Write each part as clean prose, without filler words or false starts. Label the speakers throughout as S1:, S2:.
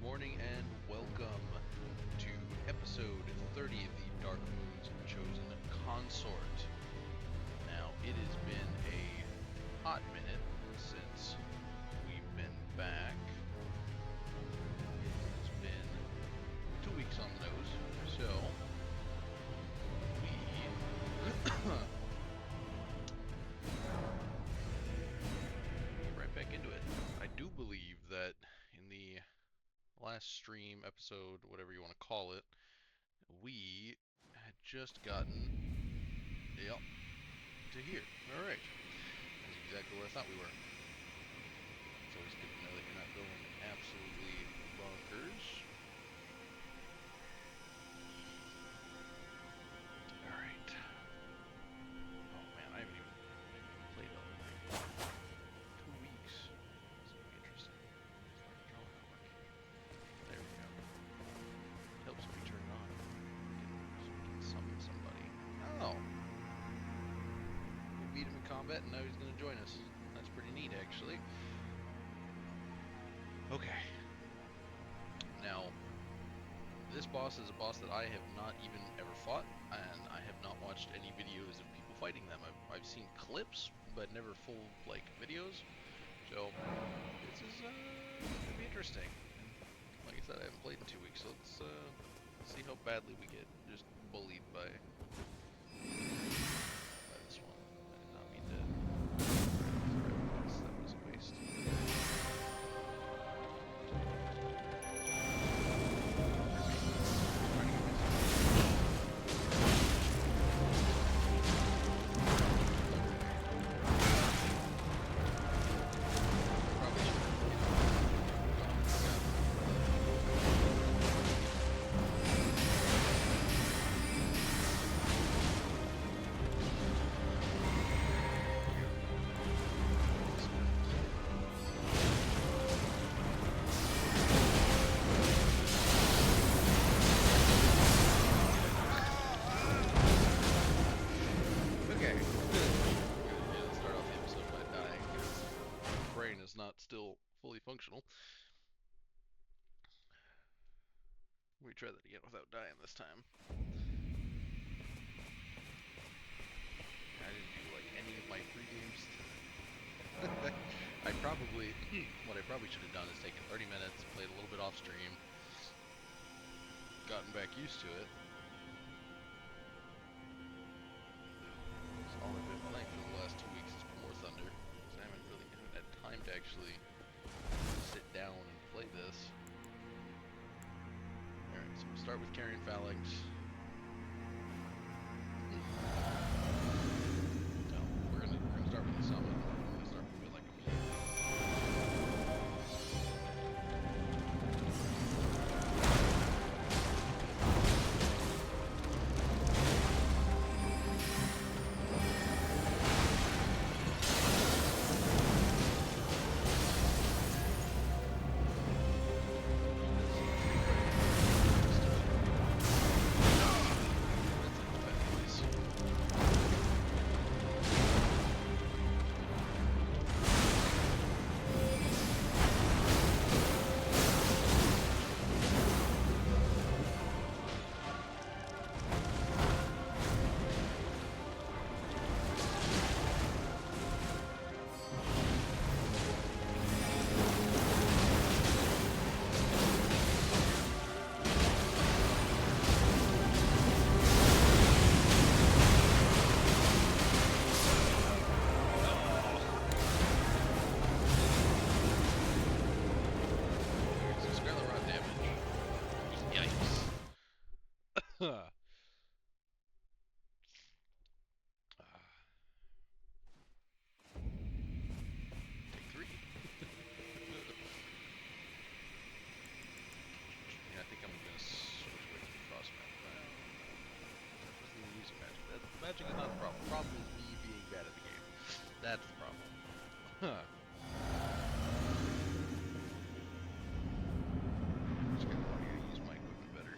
S1: morning, and welcome to episode 30 of the Darkmoon's Chosen Consort. Now, it has been a hot minute since we've been back. It's been 2 weeks on the nose, so we get right back into it. I do believe that in the last stream, episode, whatever you want to call it, we had just gotten, to here. Alright. That's exactly where I thought we were. It's always good to know that you're not going absolutely bonkers. Alright. Oh man, I haven't even played all night. 2 weeks. This will be interesting. Draw network. There we go. Helps me turn it on. We can summon somebody. Oh! We beat him in combat and now he's going to join us. That's pretty neat, actually. Okay. Now, this boss is a boss that I have not even ever fought, and I have not watched any videos of people fighting them. I've seen clips, but never full, videos. So, this is, gonna be interesting. Like I said, I haven't played in 2 weeks, so let's see how badly we get just bullied by this one. I did not mean to. That was a waste. Not still fully functional. We try that again without dying this time. I didn't do any of my free games. What I probably should have done is taken 30 minutes, played a little bit off stream, gotten back used to it. All I've been playing for the last 2 weeks is War Thunder. I haven't had time to actually sit down and play this. Alright, so we'll start with Carian Phalanx. No, we're gonna start with the summon. We're gonna start moving like a million. Take 3. Yeah, I think I'm gonna switch away from the cross map. That wasn't even using magic. Magic is not the problem. The problem is me being bad at the game. That's the problem. Just gotta learn how to use my equipment better.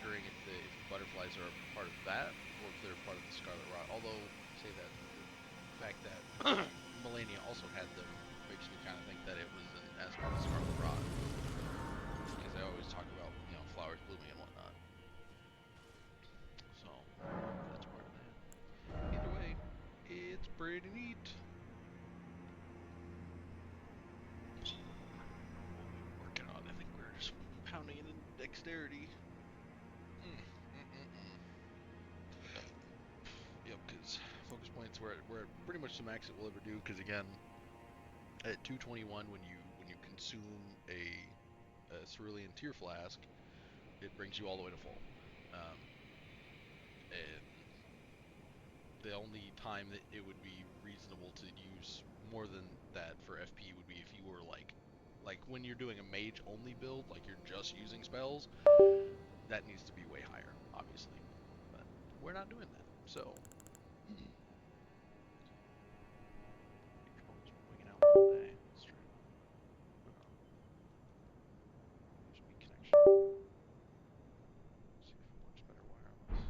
S1: wondering if the butterflies are a part of that, or if they're part of the scarlet rot. Although, say that the fact that Melania also had them makes me kind of think that it was an aspect of scarlet rot, because I always talk about, you know, flowers blooming and whatnot. So I'm wondering if that's part of that. Either way, it's pretty neat. What we were working on, I think we were just pounding it in dexterity. Yep, because focus points we're at pretty much the max it will ever do. Because again, at 221, when you consume a cerulean tear flask, it brings you all the way to full. And the only time that it would be reasonable to use more than that for FP would be if you were like when you're doing a mage only build, like you're just using spells, that needs to be way higher, obviously. But we're not doing that, so. Controller's been wigging out all day. Let's try and put it on USB connection. See if it works better wireless.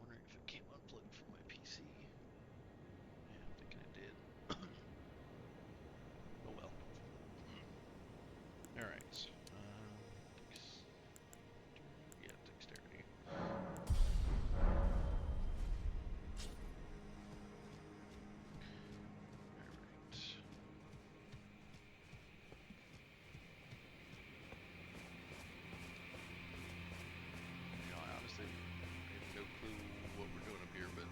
S1: Wondering if it came unplugged from my PC. Yeah, I'm thinking it did. Oh well. Alright. Yeah, dexterity. Alright. You know, I honestly have no clue what we're doing up here, but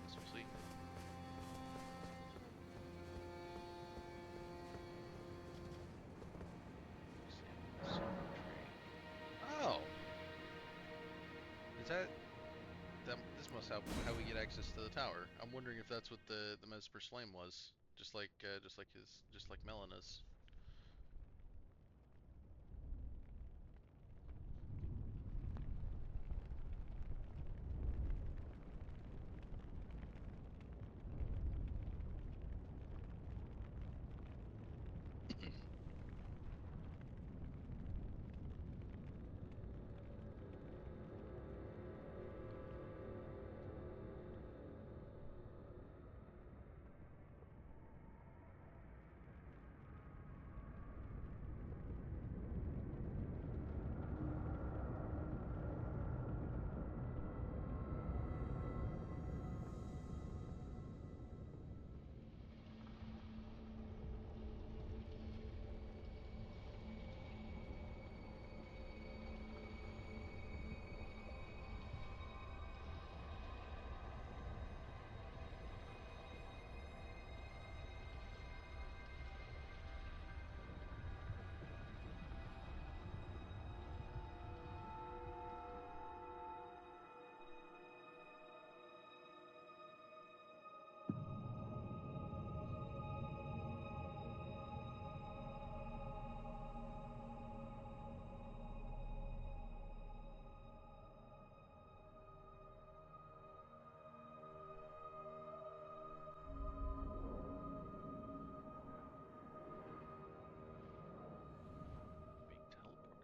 S1: guess we'll see. Silver tree. Oh! Is that... This must help how we get access to the tower. I'm wondering if that's what the Mesper's Flame was. Just like Melina's.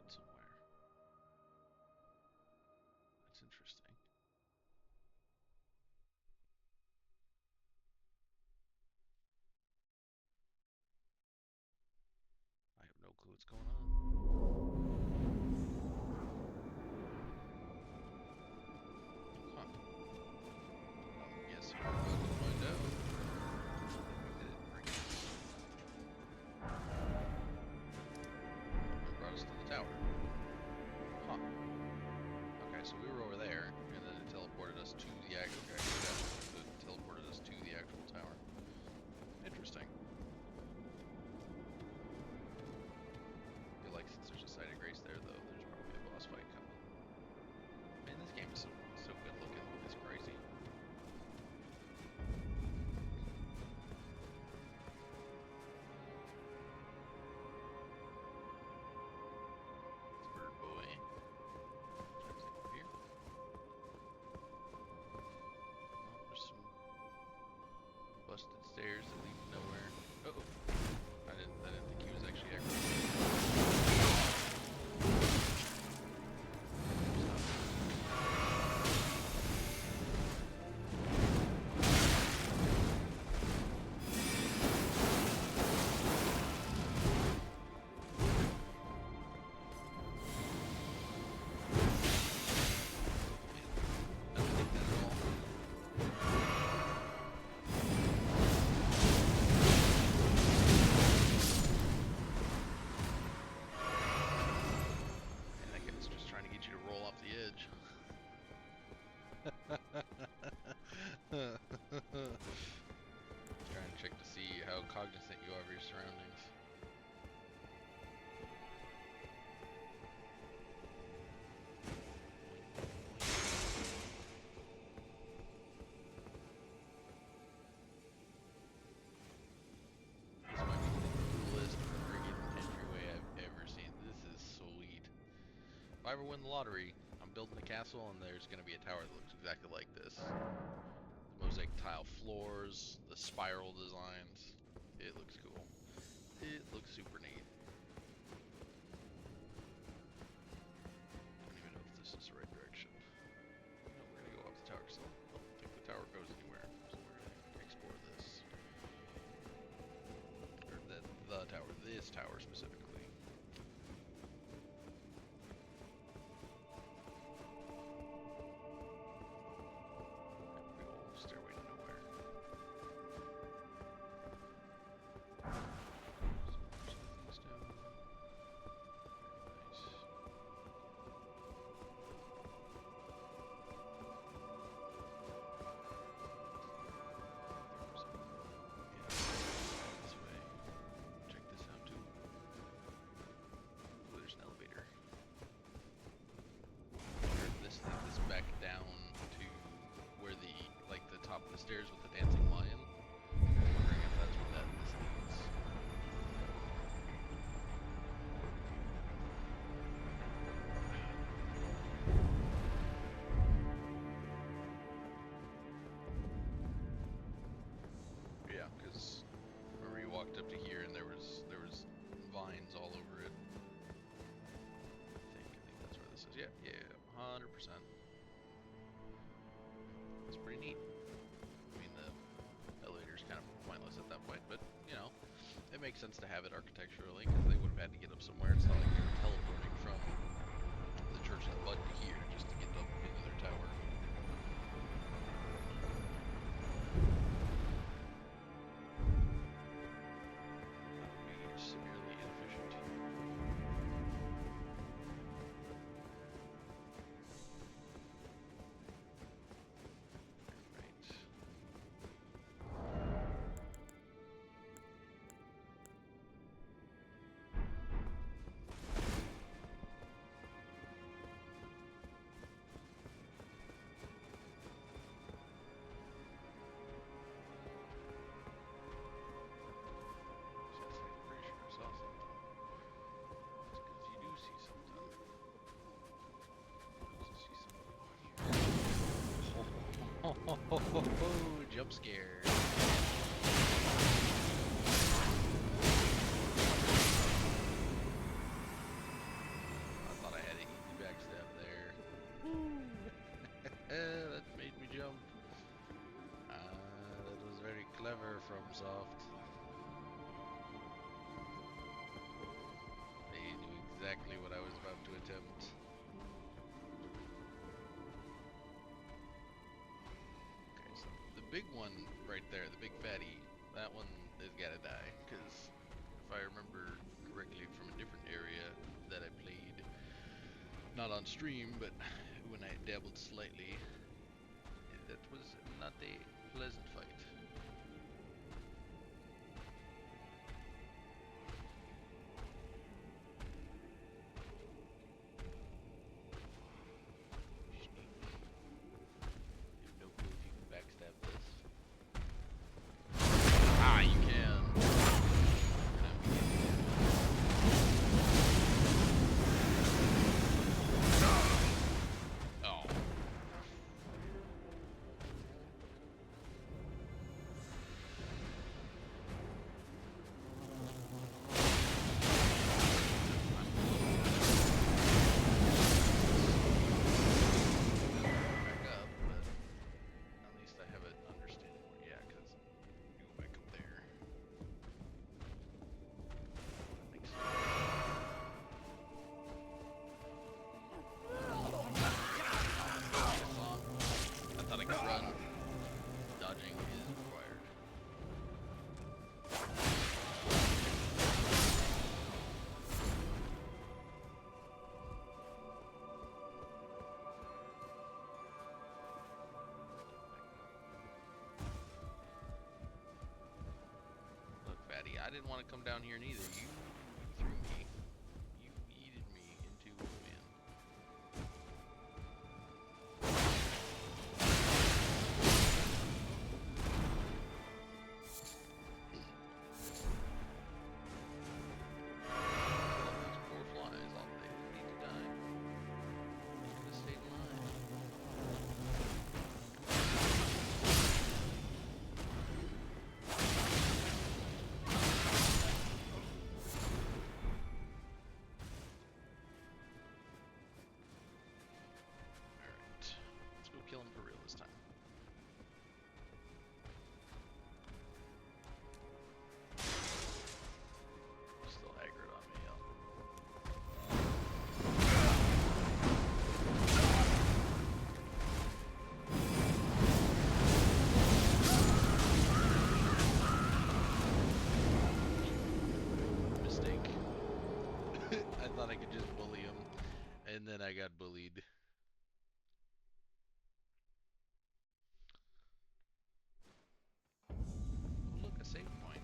S1: Somewhere. That's interesting. I have no clue what's going on. Huh. I'm guessing we're about to find out. Maybe they didn't bring us. It brought us to the tower. Huh. Okay, so we were over there, and then it teleported us to the actual. Okay, it teleported us to the actual tower. Interesting. I feel like since there's a site of grace there, though, there's probably a boss fight coming. Man, this game is so good looking. It's crazy. Bird boy. Anything over here? Oh, there's some busted stairs that lead nowhere. Uh oh. I I didn't think he was actually aggro. Trying to check to see how cognizant you are of your surroundings. This might be the coolest friggin' entryway I've ever seen. This is sweet. If I ever win the lottery, I'm building a castle and there's gonna be a tower that looks exactly like this. The mosaic tile floors, the spiral designs. It looks cool. It looks super neat. Don't even know if this is the right direction. No, we're gonna go up the tower because I don't think the tower goes anywhere. So we're gonna explore this. Or the tower, this tower specifically. Stairway to nowhere. Stairs with the dancing lion. I'm wondering if that's what this leads. Yeah, because remember you walked up to here and there was vines all over it. I think that's where this is. Yeah, 100%. It's pretty neat. Kind of pointless at that point, but you know, it makes sense to have it architecturally because they would have had to get up somewhere. It's not like they were teleporting from the Church of the Bud to here just to get up into their tower. That would be severely inefficient. Oh, jump scare. I thought I had an easy backstab there. That made me jump. That was very clever from Soft. They knew exactly what I was about to attempt. Big one right there, the big fatty, that one has gotta die, because if I remember correctly from a different area that I played, not on stream, but when I dabbled slightly, that was not a pleasant fight. didn't want to come down here neither. You threw me. You yeeted me into oblivion. Those poor flies, all they need to die. They should have stayed alive. Kill him for real this time. Still aggroed on me, Mistake. I thought I could just bully him, and then I got bullied. Save point.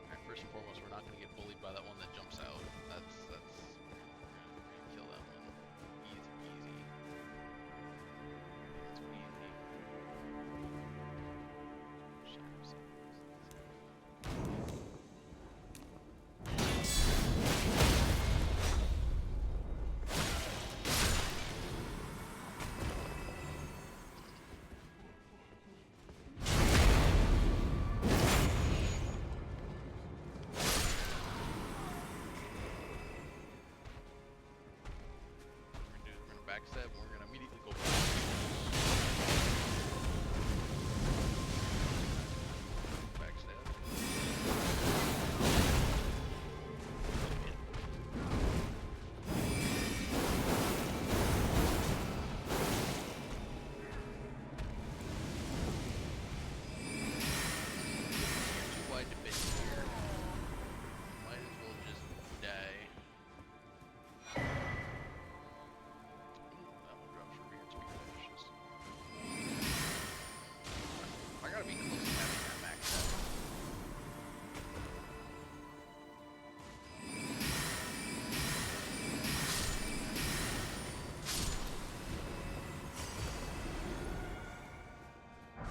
S1: Alright, first and foremost, we're not going to get bullied by that one that jumps out. That's we're gonna kill that one. Easy peasy. Too easy. Backstab, and we're gonna immediately go back. Backstab. Too wide to fit here. Might as well just die. I gotta be close to having that max out.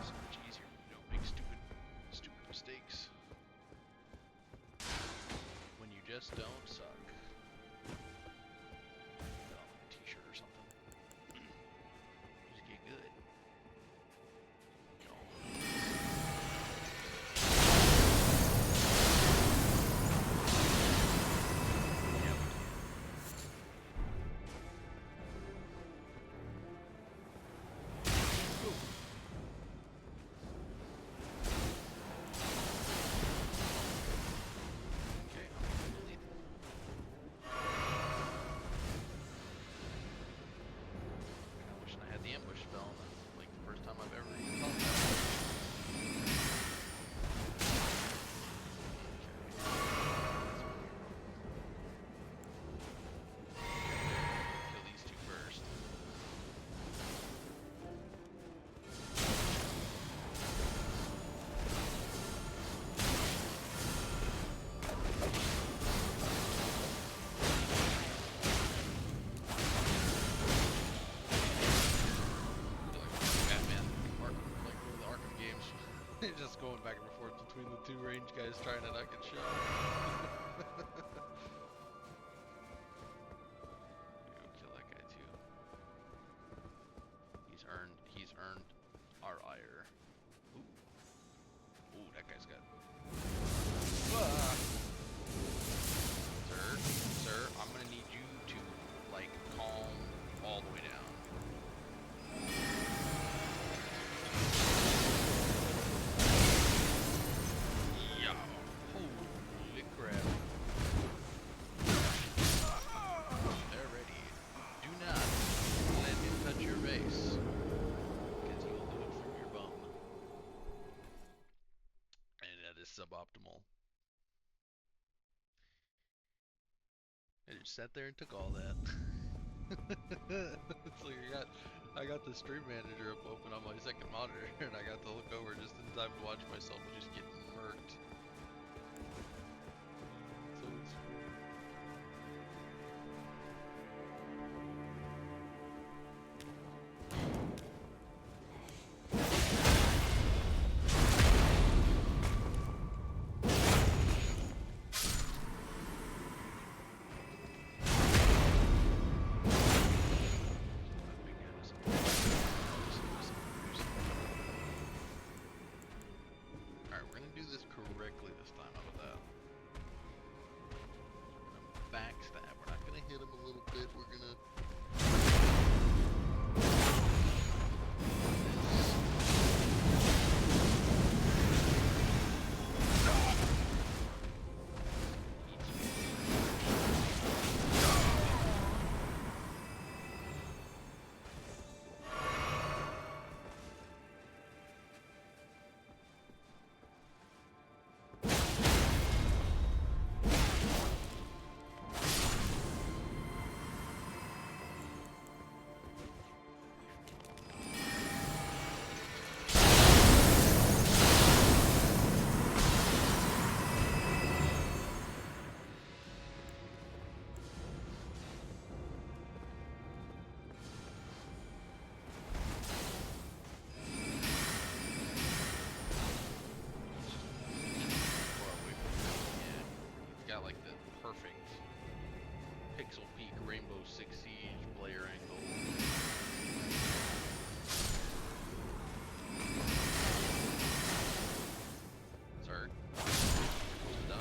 S1: So much easier when you don't make stupid mistakes. When you just don't suck. Put on like a t-shirt or something. Just get good. The ambush spell, that's like the first time I've ever even thought about it. Kill these two first. Just going back and forth between the two range guys trying to not get shot. Go kill that guy too. He's earned our ire. Ooh, that guy's got. Sir, I'm gonna need you to like calm all the way down. Suboptimal. I just sat there and took all that. It's like I got the stream manager up open on my second monitor, and I got to look over just in time to watch myself just get murked. So it's Alright, we're gonna do this correctly this time. How about that? We're gonna backstab. We're not gonna hit him a little bit. We're gonna. Got like the perfect pixel peak Rainbow Six Siege player angle. Sorry. Done.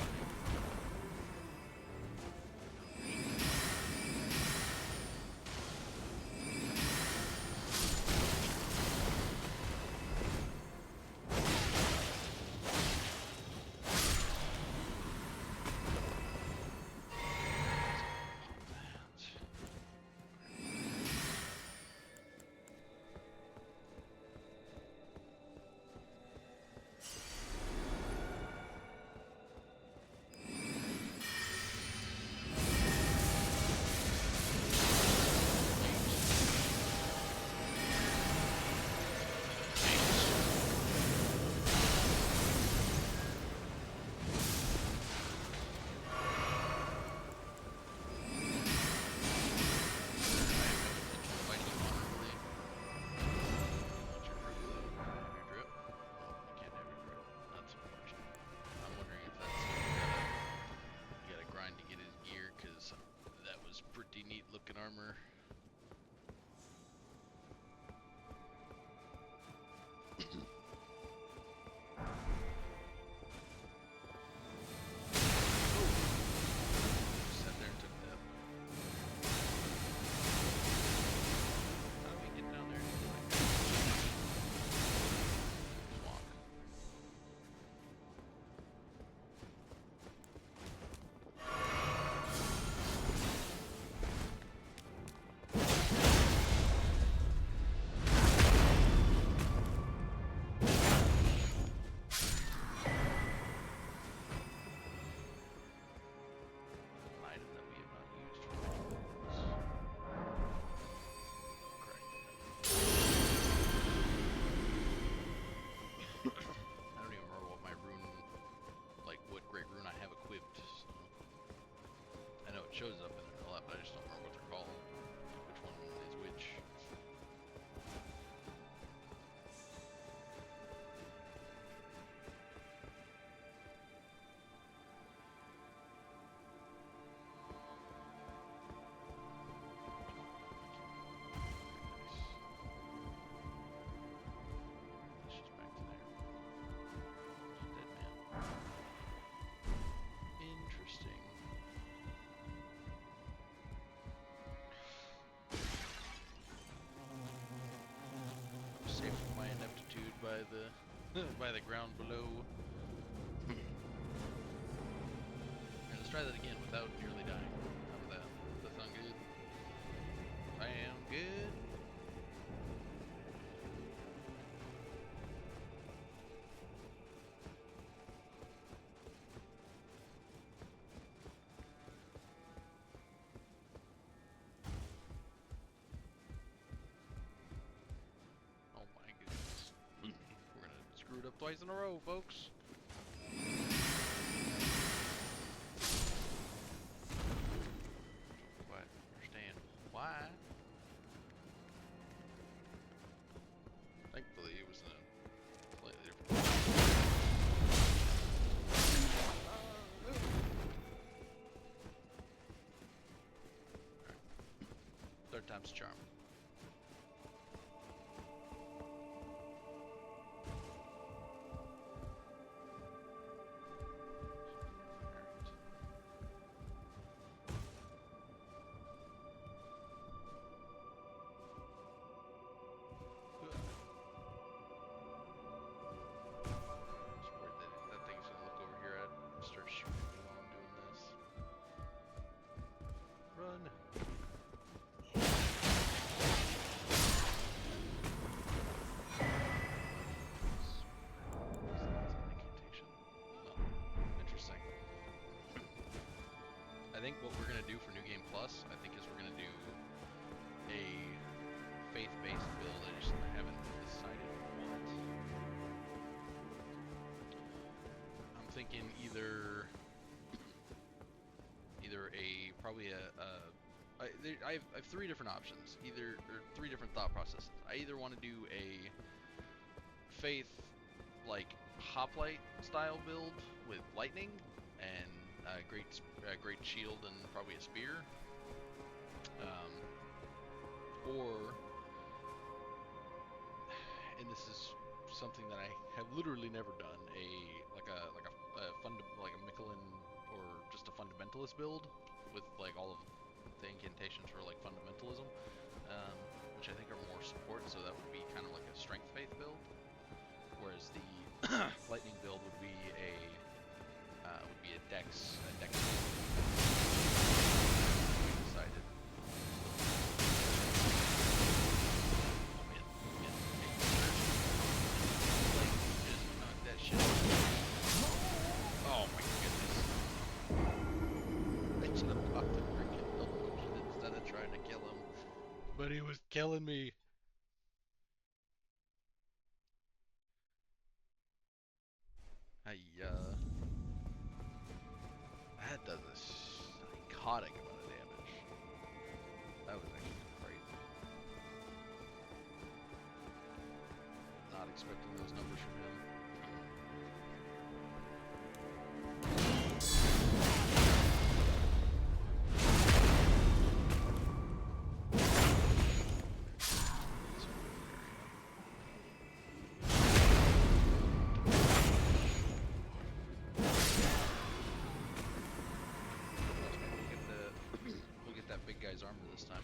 S1: Neat looking armor. Sat there and took that. How do we get down there? Walk. Shows up in there a lot, but I just don't remember what they're called. Which one is which. It's just back to there. Dead man. Interesting. My ineptitude by the ground below. And let's try that again without nearly dying. How about that? Does that sound good? I am good. twice in a row, folks. Quite understand why. Thankfully, it was in a slightly different. Third time's a charm. I think what we're going to do for New Game Plus, I think, is we're going to do a faith-based build. I just haven't decided what. I'm thinking either I have three different options, or three different thought processes. I either want to do a faith, like, hoplite style build with lightning and great shield and probably a spear, and this is something that I have literally never done, like a Michelin or just a fundamentalist build with like all of the incantations for like fundamentalism, which I think are more support, so that would be kind of like a strength faith build, whereas the lightning build would be a dex decided. Just knock that shit out. Oh my goodness. I should have popped the freaking potion instead of trying to kill him. But he was killing me. That does a psychotic amount of damage. That was actually crazy. Not expecting those numbers from him. Big guy's armor this time.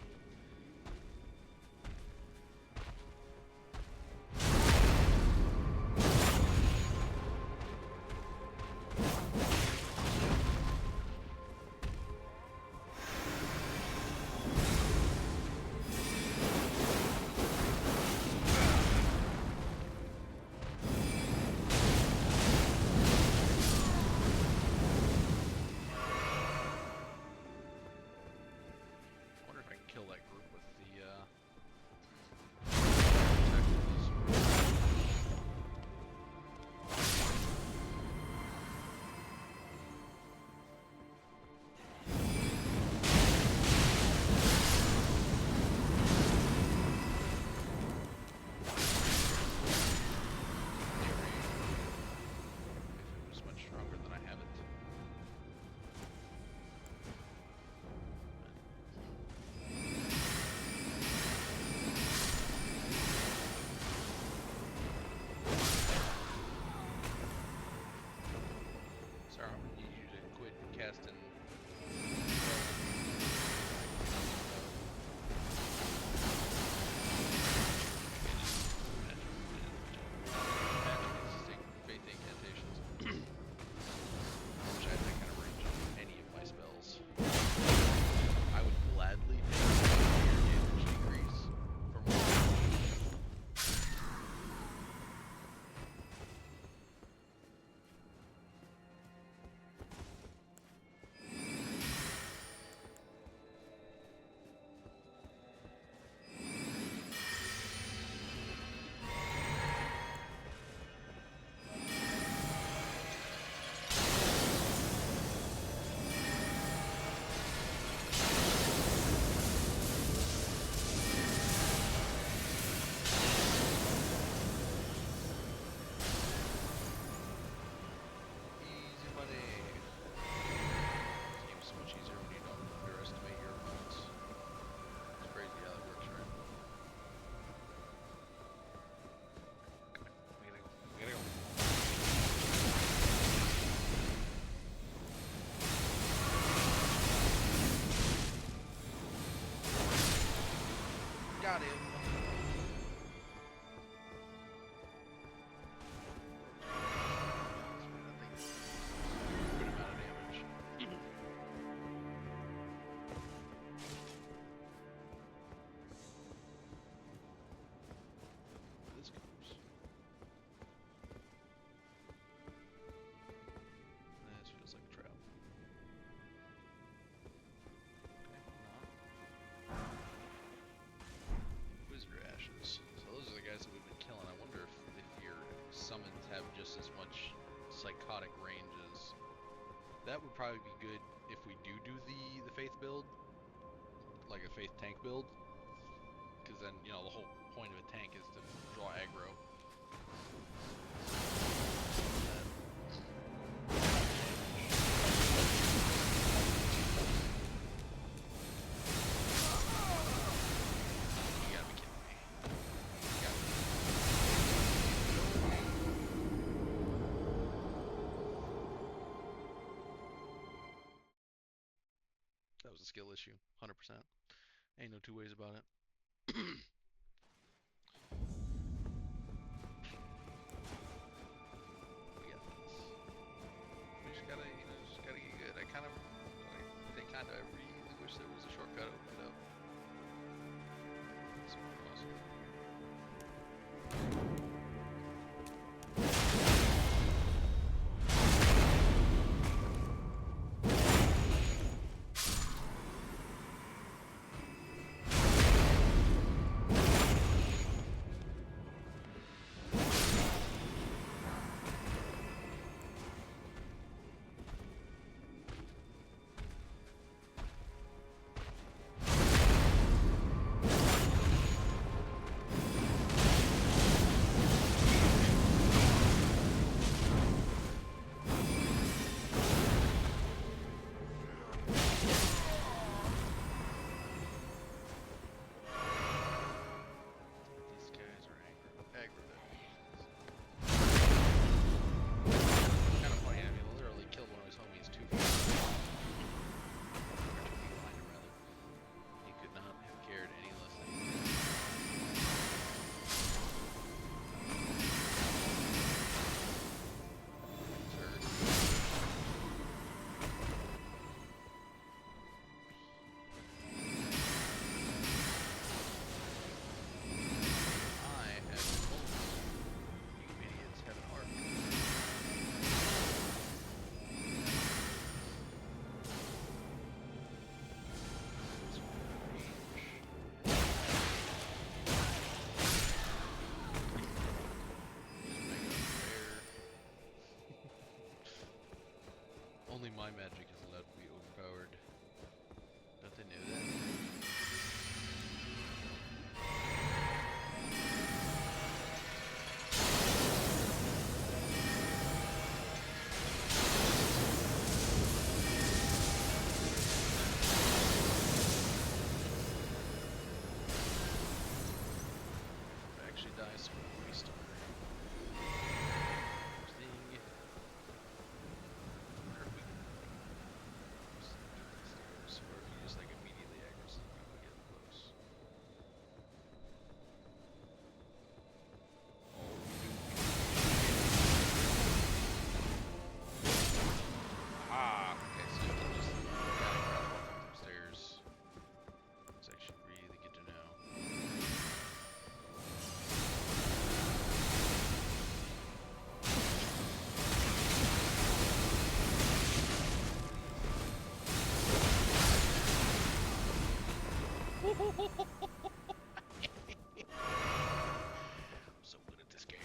S1: exotic ranges. That would probably be good if we do the faith build, like a faith tank build, because then, you know, the whole point of a tank is to draw aggro. That was a skill issue, 100%. Ain't no two ways about it. We got this. We just gotta, you know, just gotta get good. I really wish there was a shortcut opened up. Super awesome. Only my magic is allowed to be overpowered. Don't they know that? Actually dies from a waste of I'm so good at this game.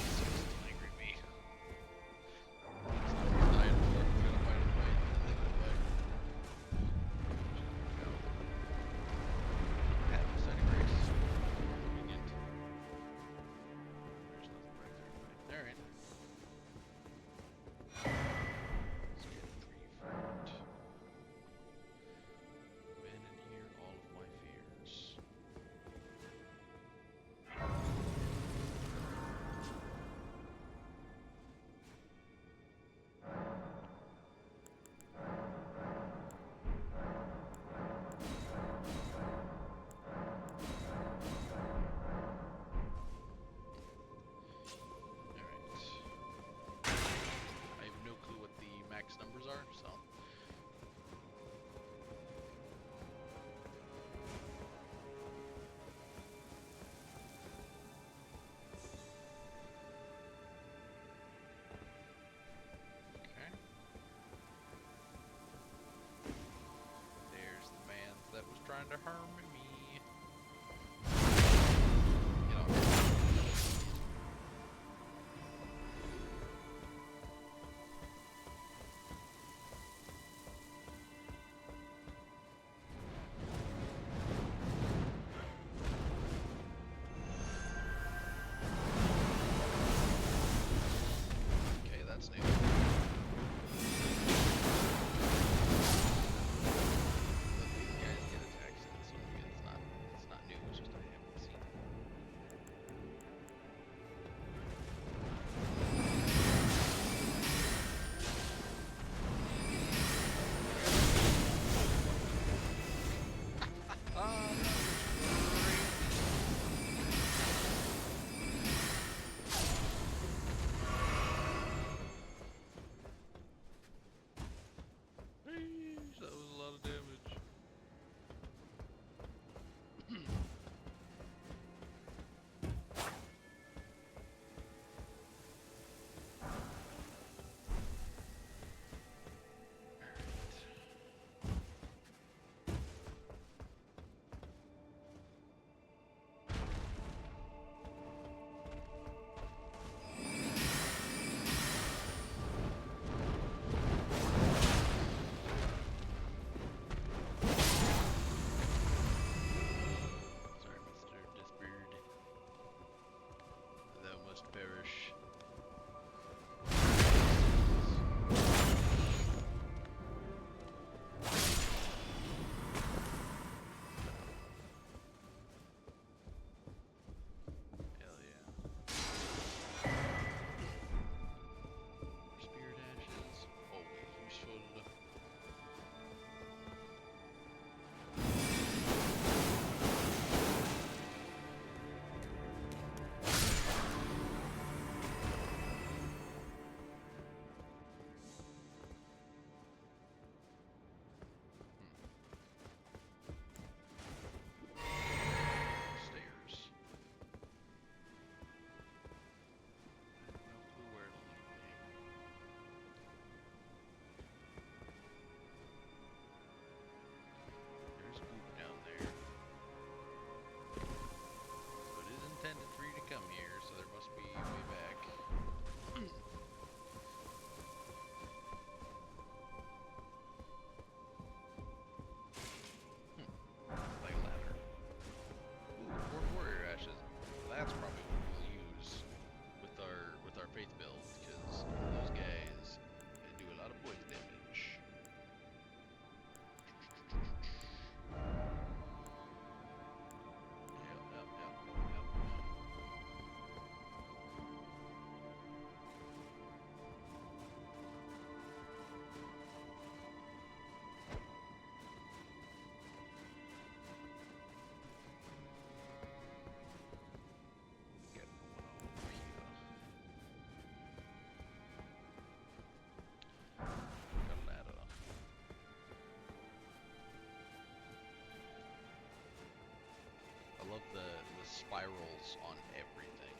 S1: It's still angry at me. Alright. Numbers are, so okay. There's the man that was trying to harm me. You know. the spirals on everything.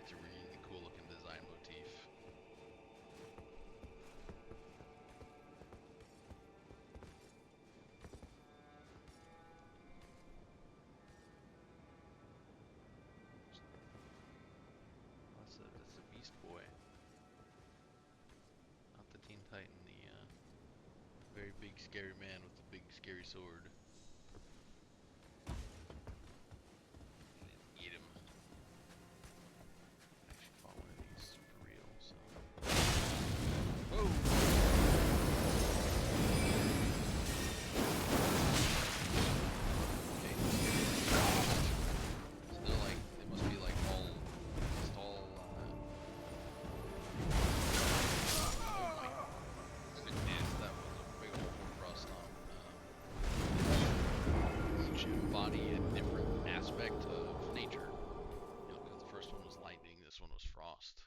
S1: It's a really cool looking design motif. That's a beast boy. Not the Teen Titan, the very big scary man with the big scary sword. Eat him. Actually fought one of these for real, so. Whoa! Okay. Still like, they must be like all, just all, oh my goodness, that was a big old frost stomp. Each embody a different aspect of nature. You know, because the first one was lightning, this one was frost.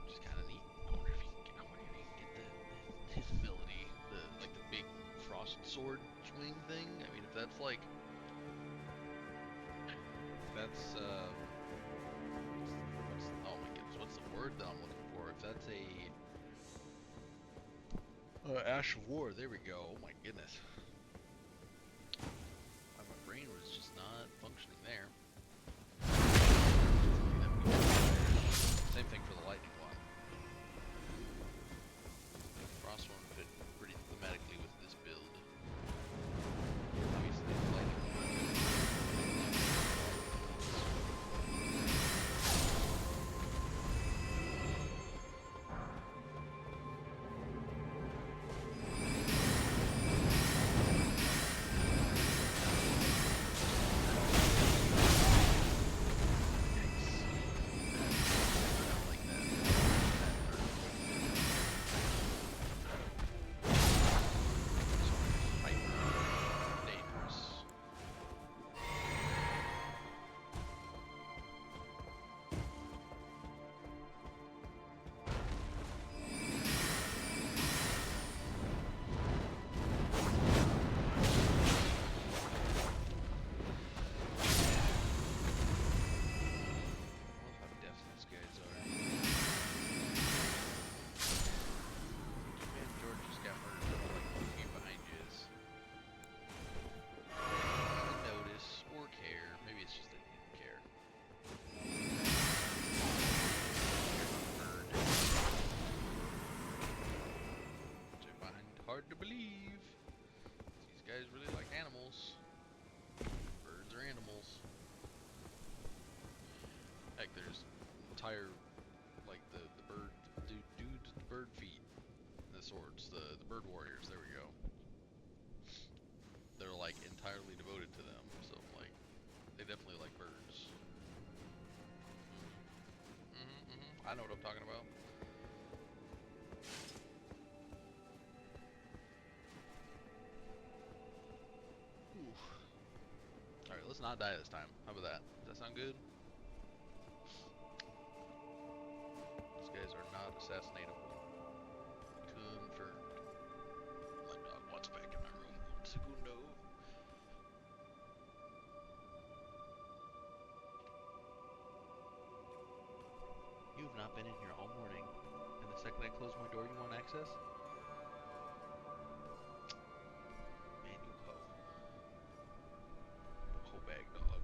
S1: Which is kind of neat. I wonder if you can get his ability, like the big frost sword swing thing. I mean, if that's like, that's oh my goodness, what's the word that I'm looking for? If that's a Ash of War, there we go. Oh my goodness. My brain was just not functioning there. Same thing for the lightning one. The frost one fit pretty thematically with this build. Obviously, the lightning one. Hard to believe. These guys really like animals. Birds are animals. Heck, there's entire, like the bird dudes with the bird feet. The swords, the bird warriors, there we go. They're like entirely devoted to them, so like, they definitely like birds. I know what I'm talking about. Alright, let's not die this time. How about that? Does that sound good? These guys are not assassinatable. Confirmed. My dog wants back in my room. Segundo. You have not been in here all morning, and the second I close my door, you want access? Man, you hoe. Whole bag dog.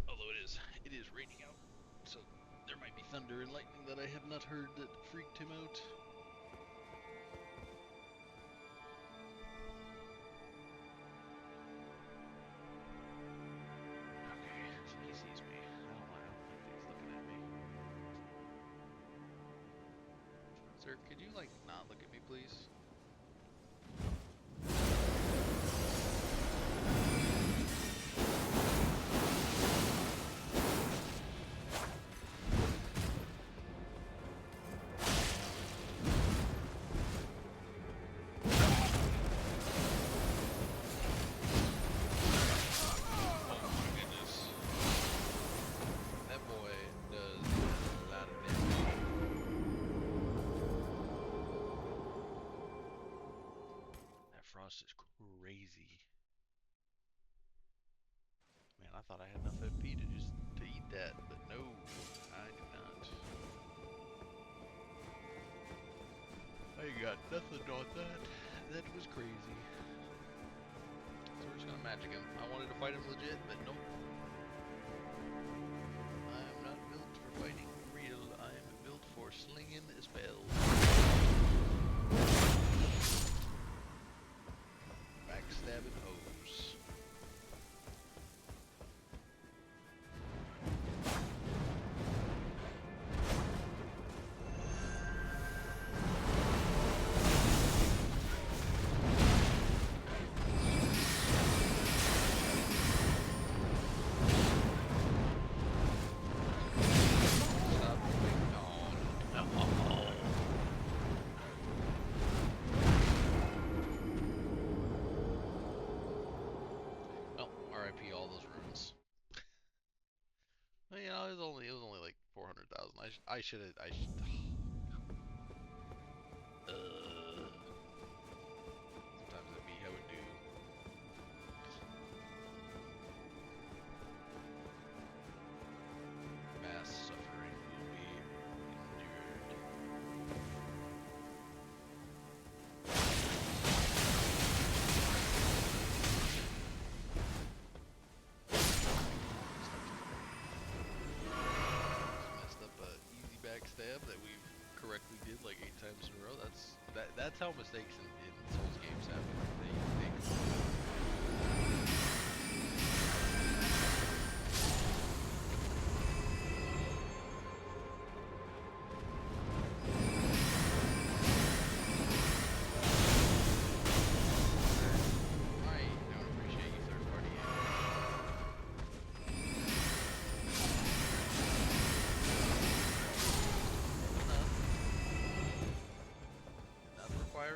S1: Although it is raining out, so there might be thunder and lightning that I have not heard that freaked him out. Okay, so he sees me. I don't think he's looking at me. Sir, could you like not look at me, please? frost is crazy. Man, I thought I had enough FP to eat that, but no, I do not. I got nothing on that. That was crazy. So we're just gonna magic him. I wanted to fight him legit, but nope. I am not built for fighting real. I am built for slinging spells. Backstabbing hoes. All those runes. Well, you know, it was only like 400,000. I should have. Sometimes it'd be how it do. Mass suffering will be endured. Backstab that we've correctly did like 8 times in a row. That's how mistakes in Souls games happen. They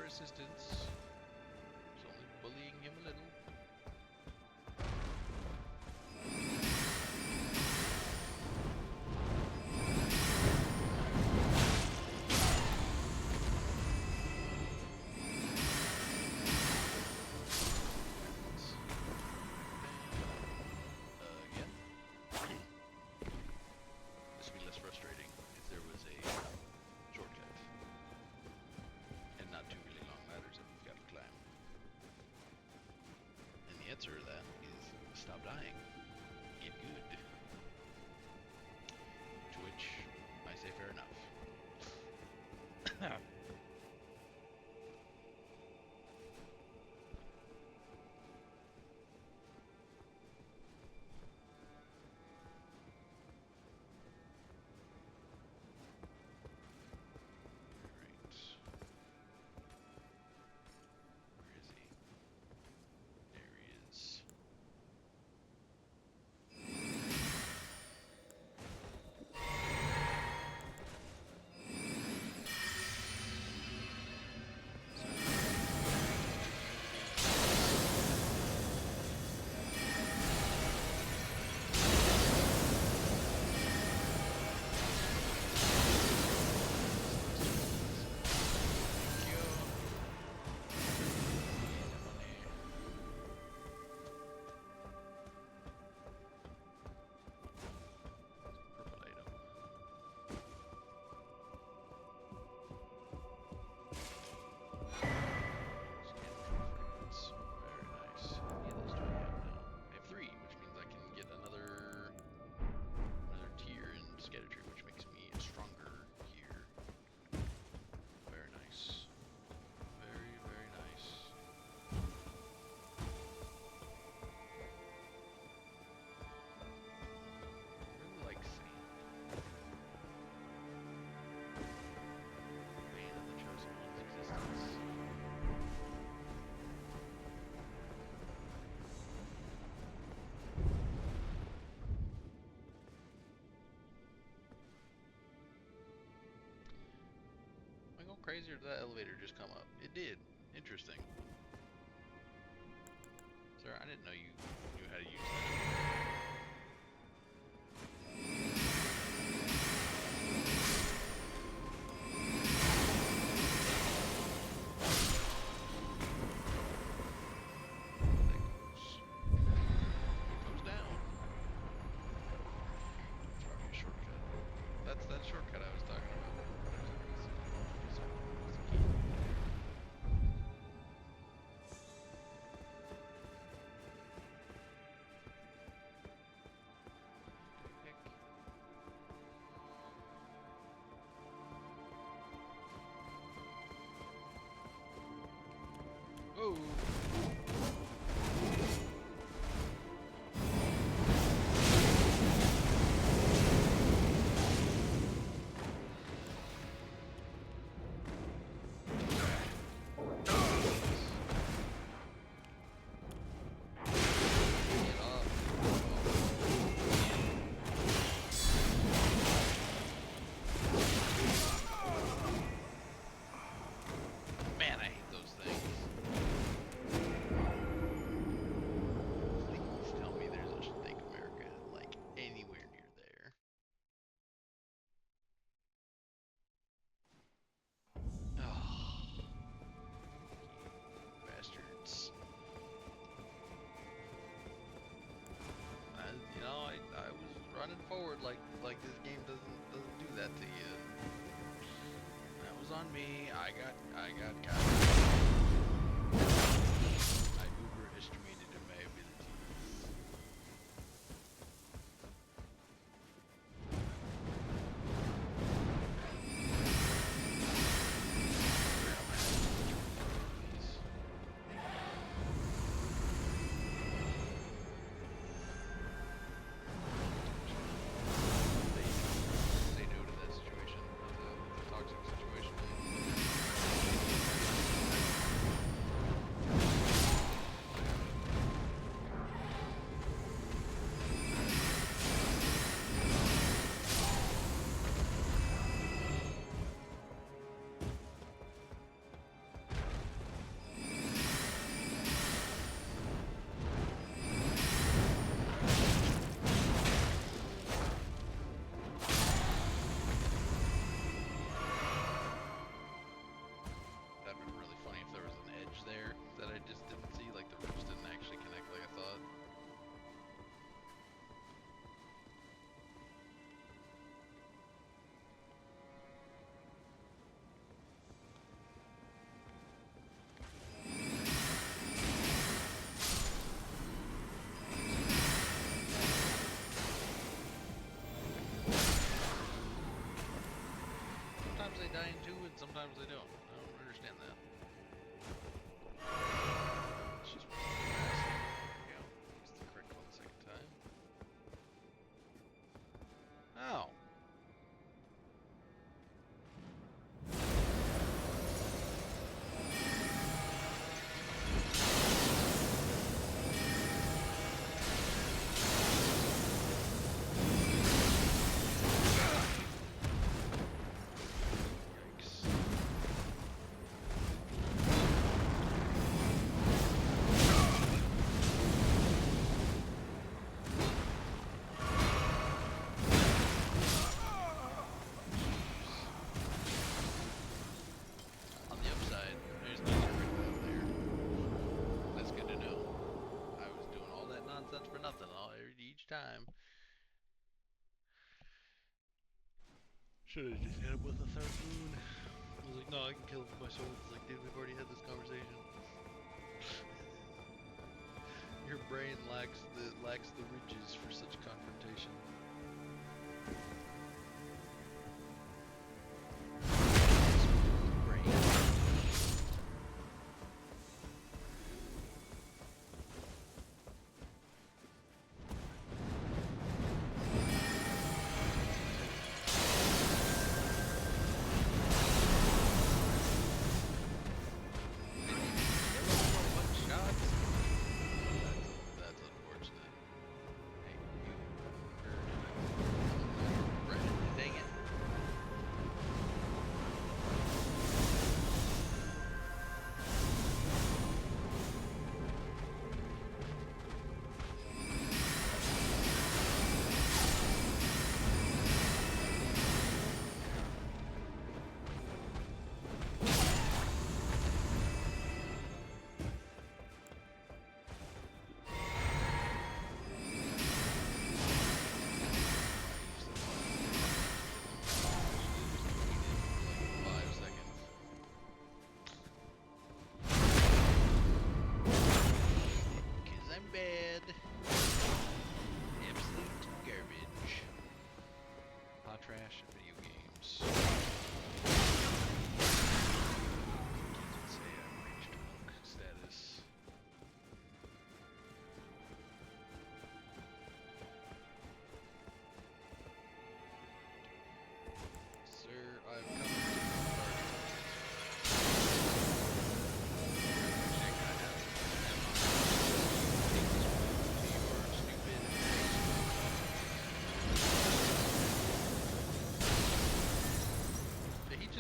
S1: assistance. It's only bullying him a little. Again. This would be less frustrating if there was a shortcut. And not too really long ladders that we've got to climb. And the answer to that is stop dying. Get good. To which I say fair enough. Crazy, or did that elevator just come up? It did. Interesting. Sir, I didn't know you knew how to use that. Oh. Man, I hate those things. Please tell me there's a Think America, like, anywhere near there. Oh, bastards. I was running forward like this game doesn't do that to you. That was on me. I got caught. I overestimated my abilities. Say no to that situation. That's a toxic situation. That'd been really funny if there was an edge there that I just didn't see, like the roots didn't actually connect like I thought. Sometimes they die in two and sometimes they don't. I don't understand that. It's just there we go. Use the correct one the second time. Oh. Yikes. On the upside, there's no secret out there. That's good to know. I was doing all that nonsense for nothing each time. Should have just hit him with a third moon. I was like, no, I can kill him with my sword. It's like, dude, we've already had this conversation. Your brain lacks the ridges for such confrontation. Brain. That's unfortunate. Hey, you heard.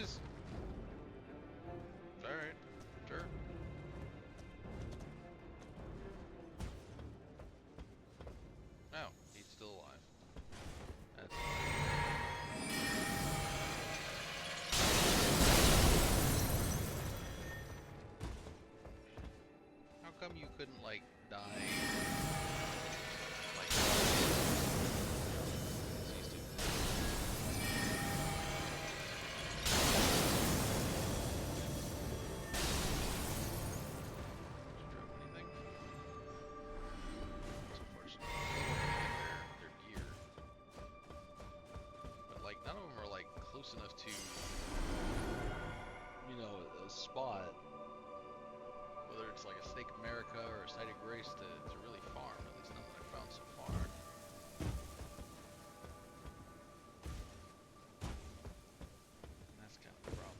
S1: is... Alright. Sure. Oh, he's still alive. That's... How come you couldn't, like, die? Like... Cease to... None of them are like close enough to, you know, a spot, whether it's like a Stake America or a Site of Grace to really farm, at least none that I've found so far. And that's kind of the problem.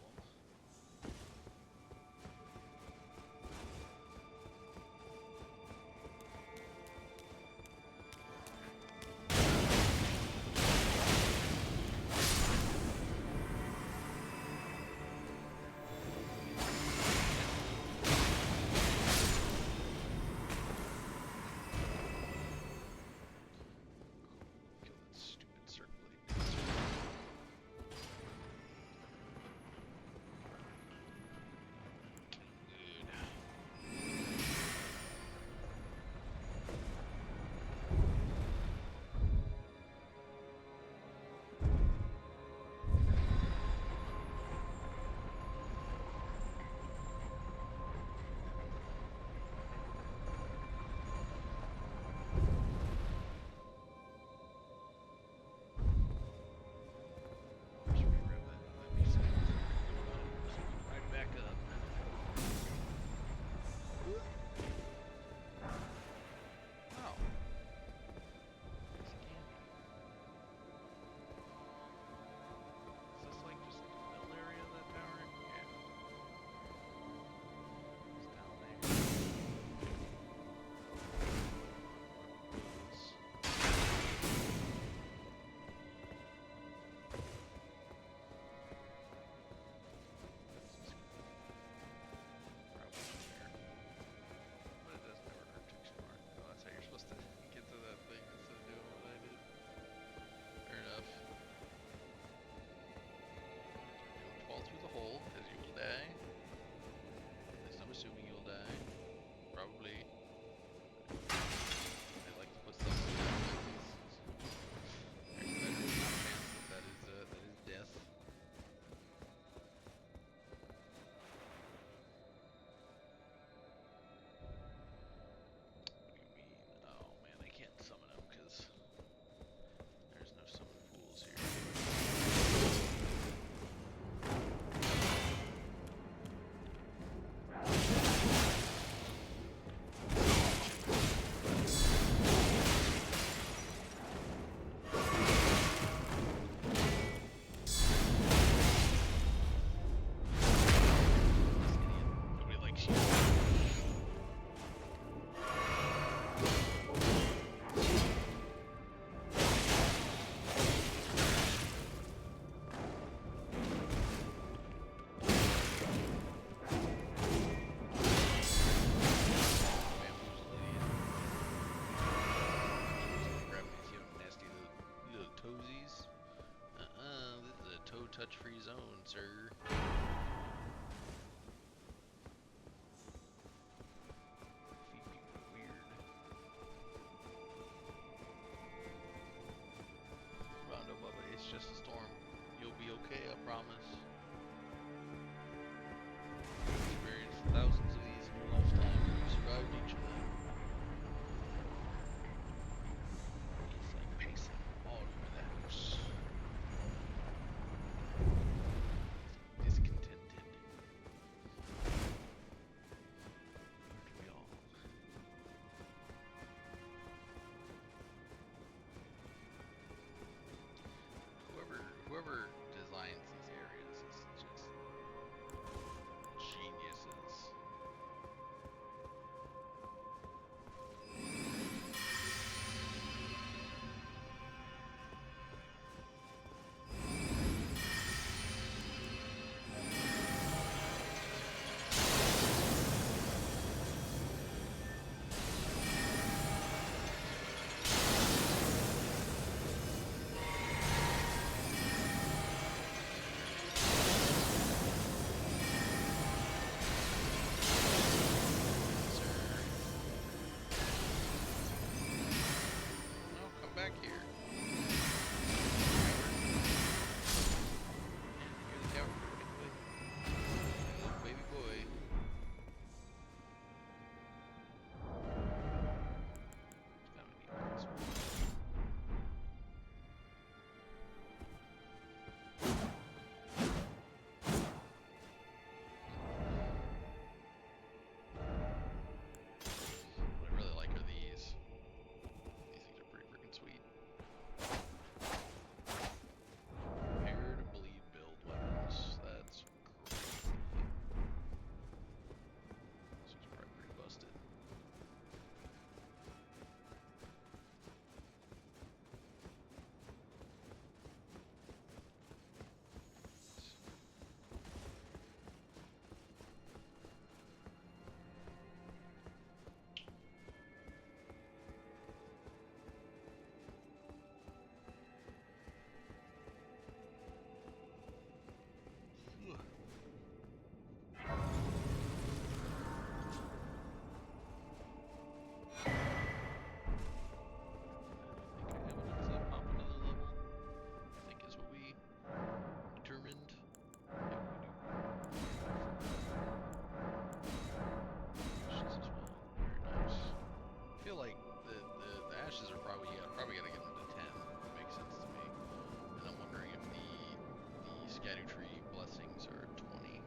S1: new tree blessings are 20.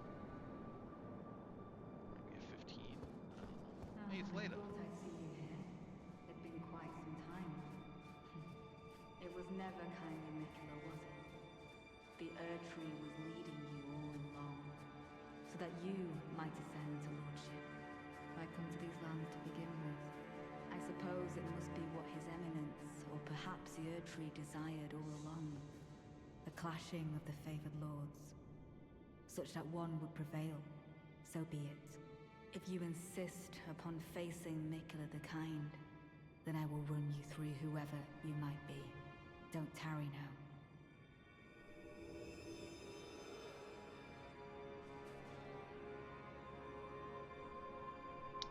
S1: Maybe a 15. I don't know. Hey, it's
S2: I
S1: Leda.
S2: thought I'd see you here. It'd been quite some time. It was never kindly Mikula, was it? The Earth Tree was leading you all along, so that you might ascend to lordship. Why come to these lands to begin with? I suppose it must be what His Eminence, or perhaps the Earth Tree desired all along. The clashing of the favored lords, such that one would prevail. So be it. If you insist upon facing Mikula the Kind, then I will run you through whoever you might be. Don't tarry now.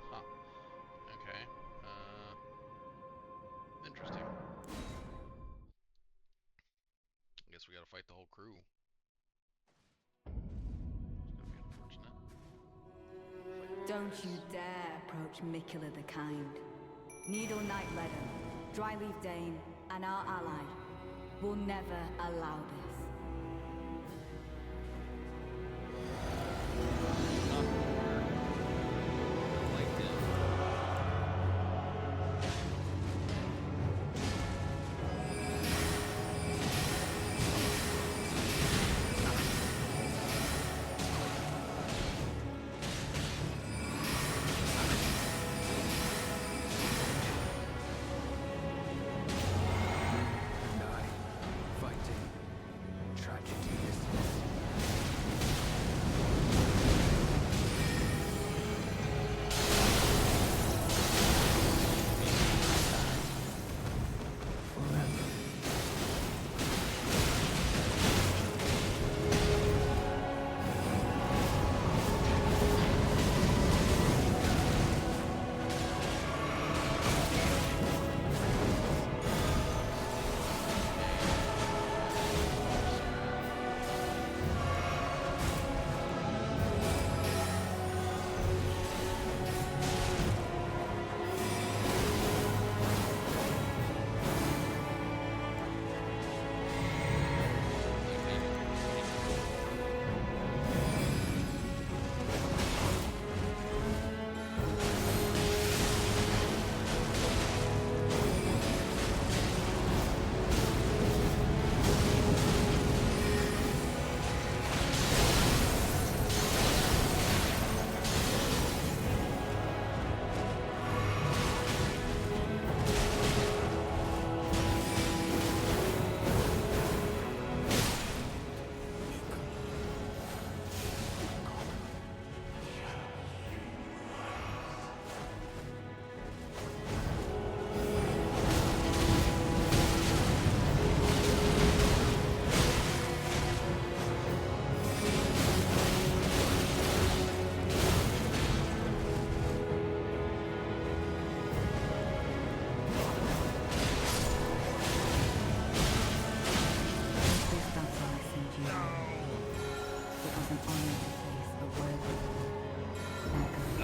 S1: Huh. Okay. Interesting. I guess we gotta fight the whole crew. It's gonna be unfortunate.
S2: Don't you dare approach Mikula the Kind. Needle Knight Redone, Dryleaf Dane, and our ally will never allow this.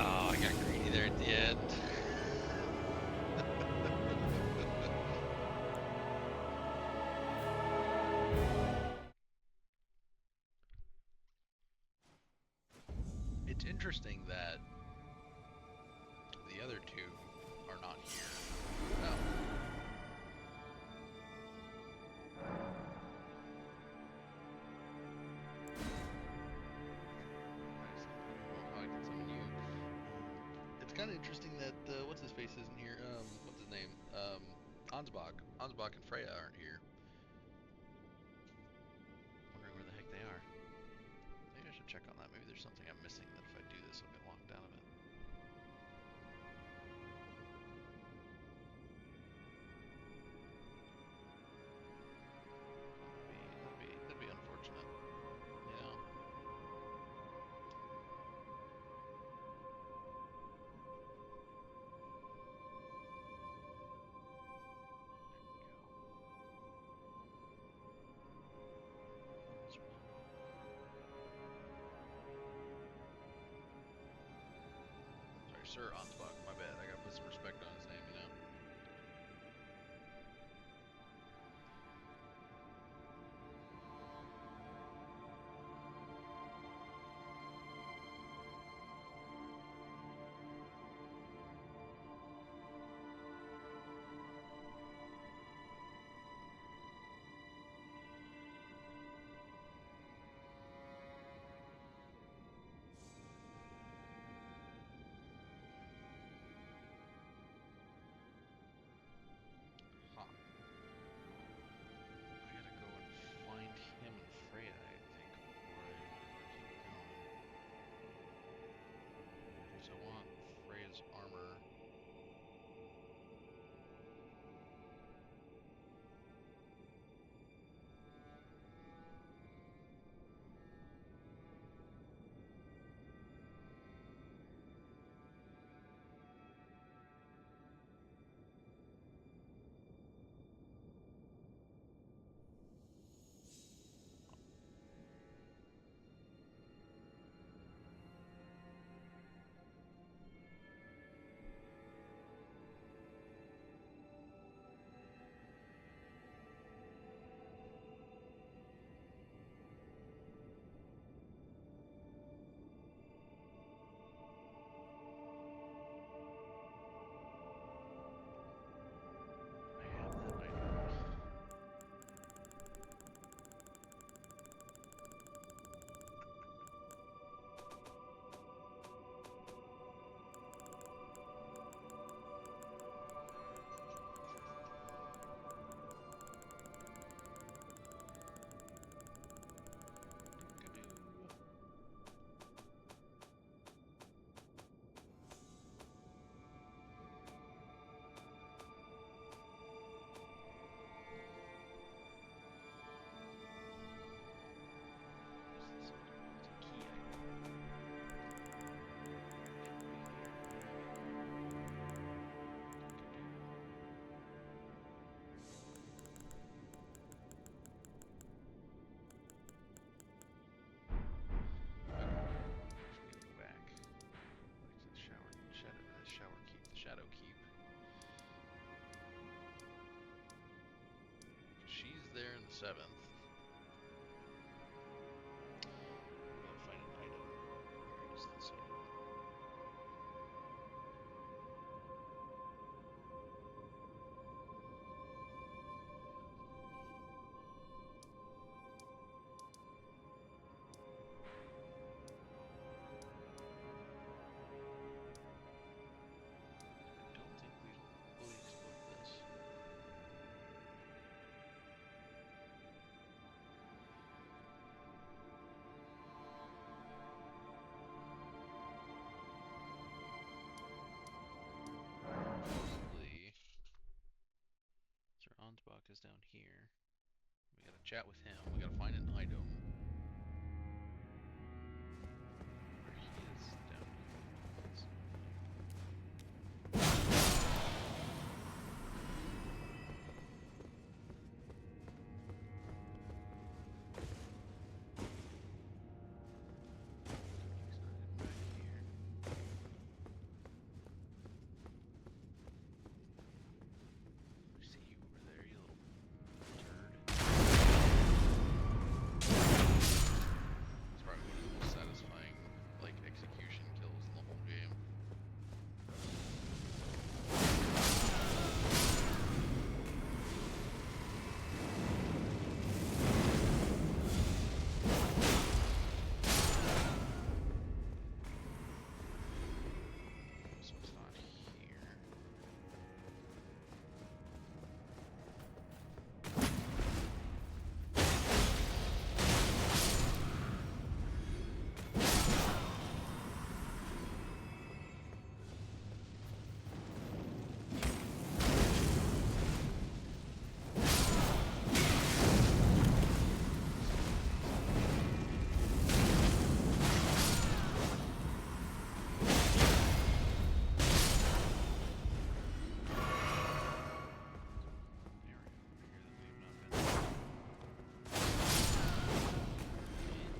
S1: Oh, I got greedy there at the end. It's interesting that the other two are not here. Oh. I can summon you. It's kind of interesting that what's his face isn't here. What's his name? Ansbach and Freya aren't here. Wondering where the heck they are. Maybe I should check on that. Maybe there's something I'm missing that if I do this, I'll get locked out of it. That'd be unfortunate. You know. Sorry, Sir Ansbach, my bad. I gotta put some respect on his name, you know. 7th. We gotta find an item. Where is this item? I don't think we've fully explored this. Supposedly, Sir Ansbach is down here. We gotta chat with him. We gotta find an item. Where he is down here. Let's see. He's not in back here. I see you over there, you little turd. It's probably one of the most satisfying, like, execution kills in the whole game. So it's not here.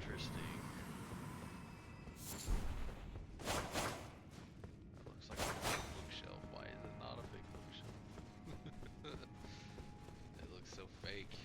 S1: Interesting. That looks like a big bookshelf. Why is it not a big bookshelf? It looks so fake.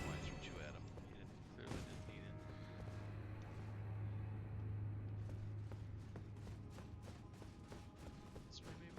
S1: Why threw you at him? He clearly didn't need it. This way, maybe?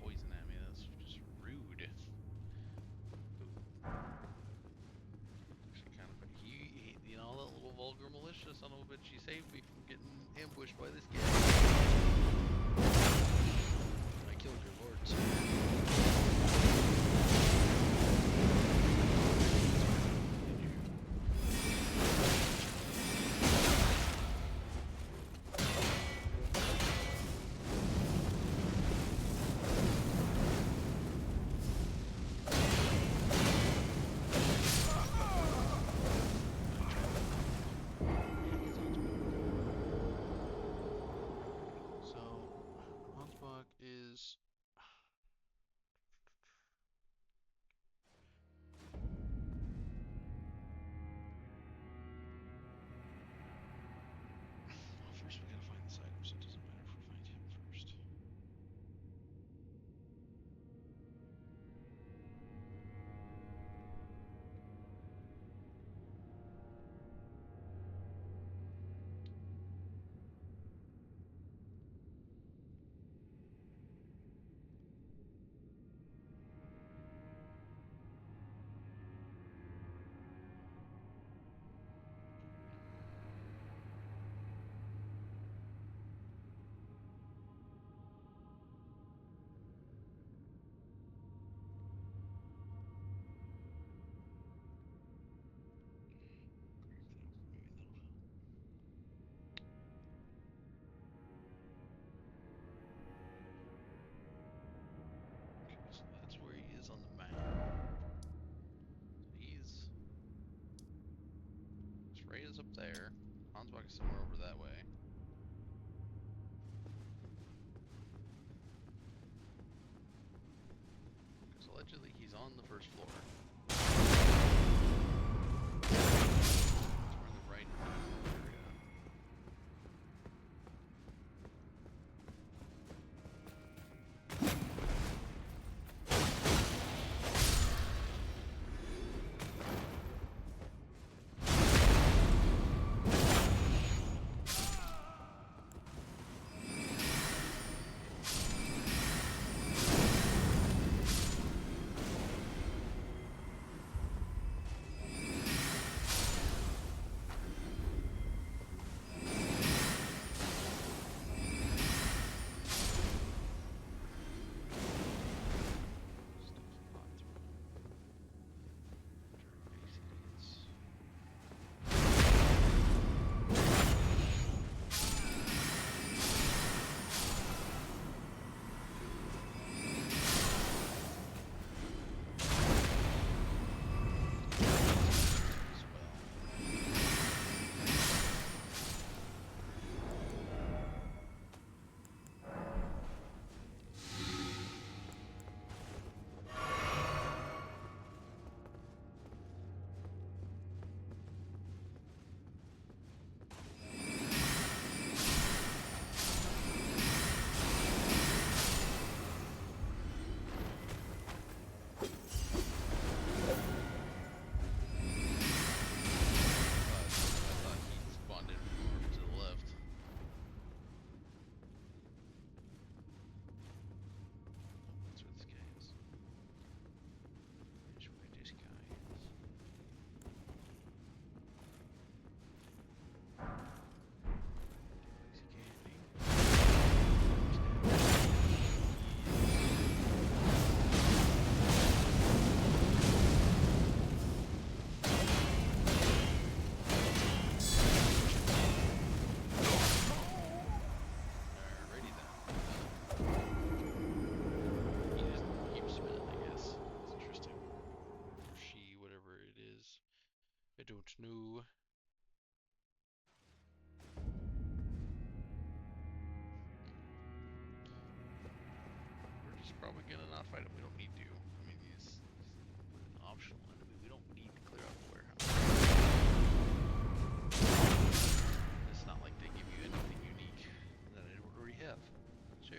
S1: Poison at me, that's just rude. Actually kind of, you know, that little vulgar militia son of a bitch, he saved me from getting ambushed by this guy. I killed your lord, sir. Did you? So, Ansbach is there. Hansbach is somewhere over that way. Because allegedly he's on the first floor. We're in the right area. I don't know. We're just probably gonna not fight him. We don't need to. I mean, he's an optional enemy. We don't need to clear out the warehouse. It's not like they give you anything unique that I don't already have. So.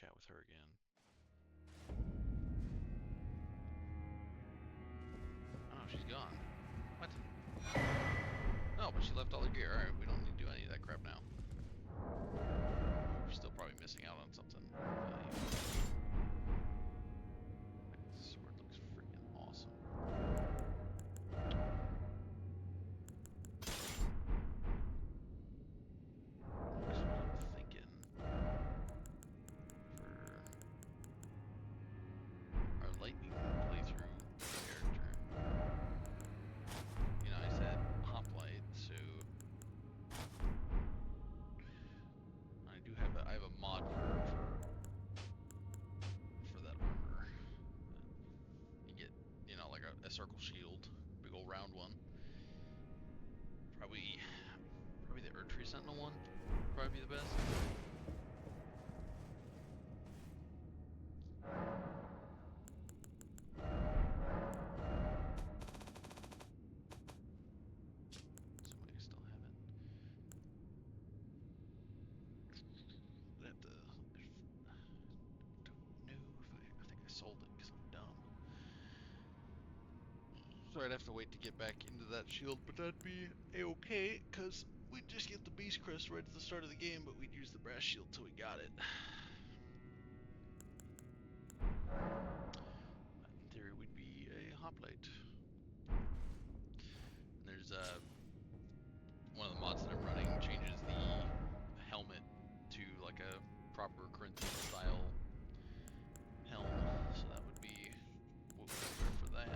S1: chat with her again. Oh, she's gone. What? Oh, but she left all her gear. Alright, we don't need to do any of that crap now. We're still probably missing out on something of value. This sword looks freaking awesome. That's what I'm thinking for our lightning playthrough character. You know, I said hoplite, so I have a mod for that armor. You get, you know, like a circle shield, big old round one. Probably the Erdtree Sentinel one. Probably be the best. Somebody still have it. I think I sold it because I'm dumb. So I'd have to wait to get back into that shield, but that'd be a-okay, because we'd just get the beast crest right at the start of the game, but we'd use the brass shield till we got it. In theory, we'd be a hoplite. And there's one of the mods that I'm running changes the helmet to like a proper Corinthian style helm, so that would be what we would wear for that.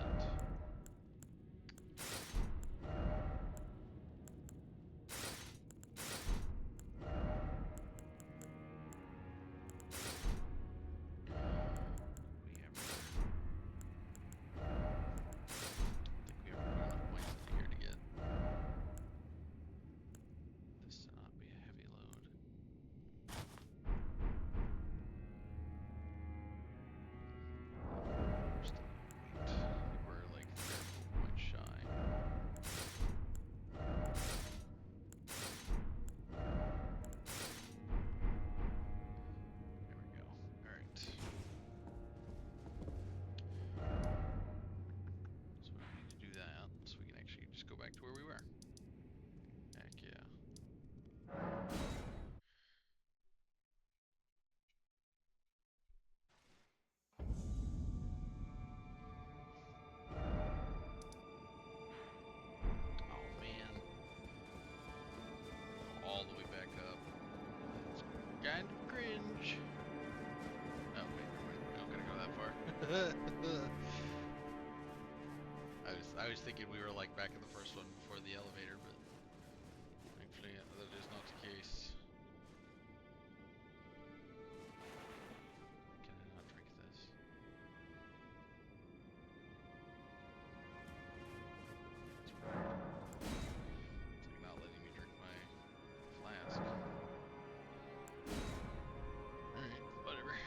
S1: Go back to where we were. Heck yeah. Oh man. All the way back up. It's kind of cringe. Oh wait, we don't gotta go that far. I was thinking we were like back in the first one before the elevator, but thankfully that is not the case. Can I not drink this? It's weird. It's like not letting me drink my flask. Alright, whatever.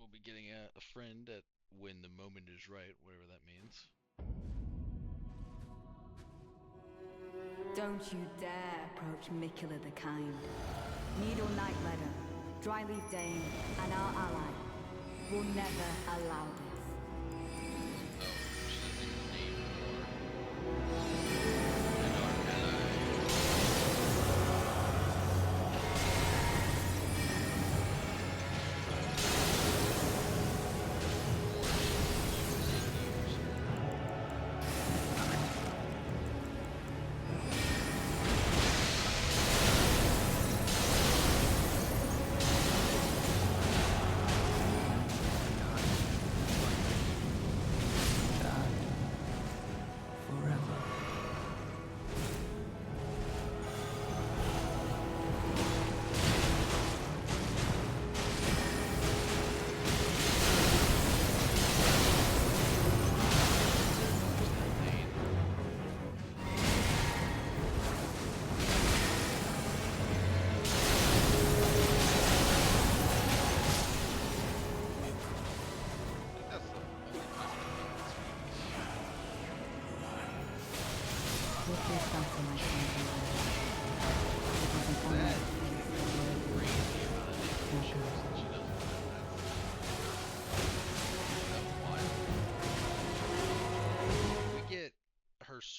S1: We'll be getting a friend at when the moment is right, whatever that means.
S2: Don't you dare approach Mikula the Kind. Needle Knight Redone, Dryleaf Dane, and our ally will never allow this.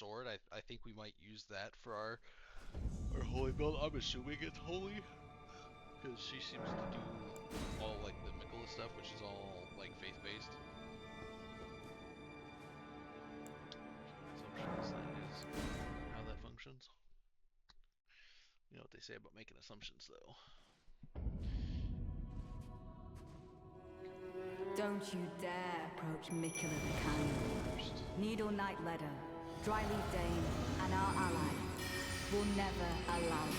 S1: sword. I think we might use that for our holy build. I'm assuming it's holy, because she seems to do all like the Mikola stuff, which is all like faith-based. Assumptions, that is how that functions. You know what they say about making assumptions, though.
S2: Don't you dare approach Mikola the Kind. Needle Knight Leader, Dryleaf Dane, and our ally will never allow you.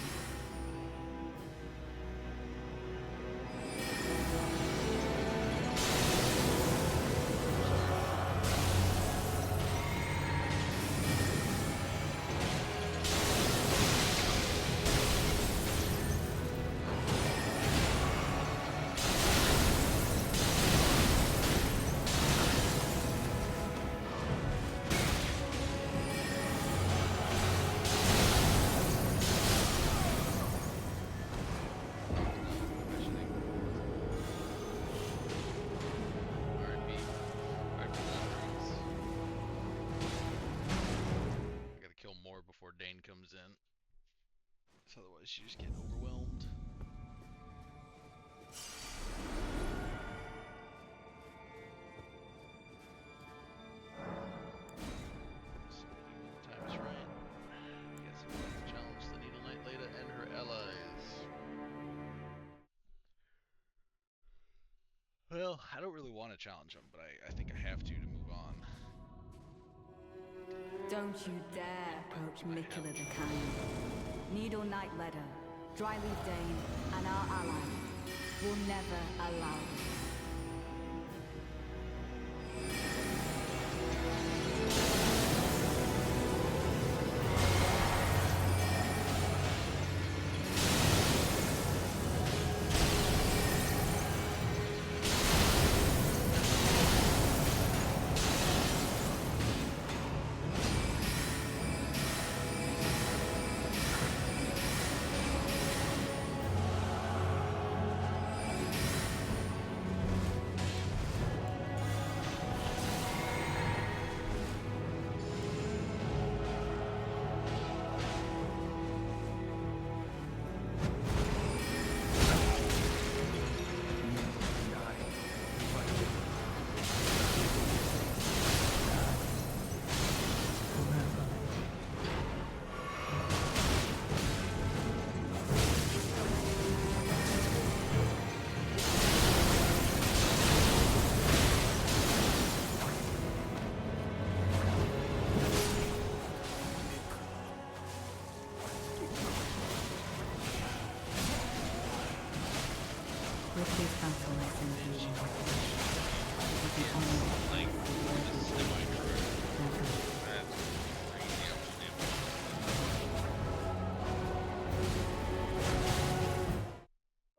S1: Before Dane comes in, so otherwise you just get overwhelmed. So when the time is right, I guess we'll have to challenge the Needle Knight Leda and her allies. Well, I don't really want to challenge them, but I think I have to move on.
S2: Don't you dare approach Mikola the Kind. Needle Knight Leader, Dryleaf Dane, and our ally will never allow you.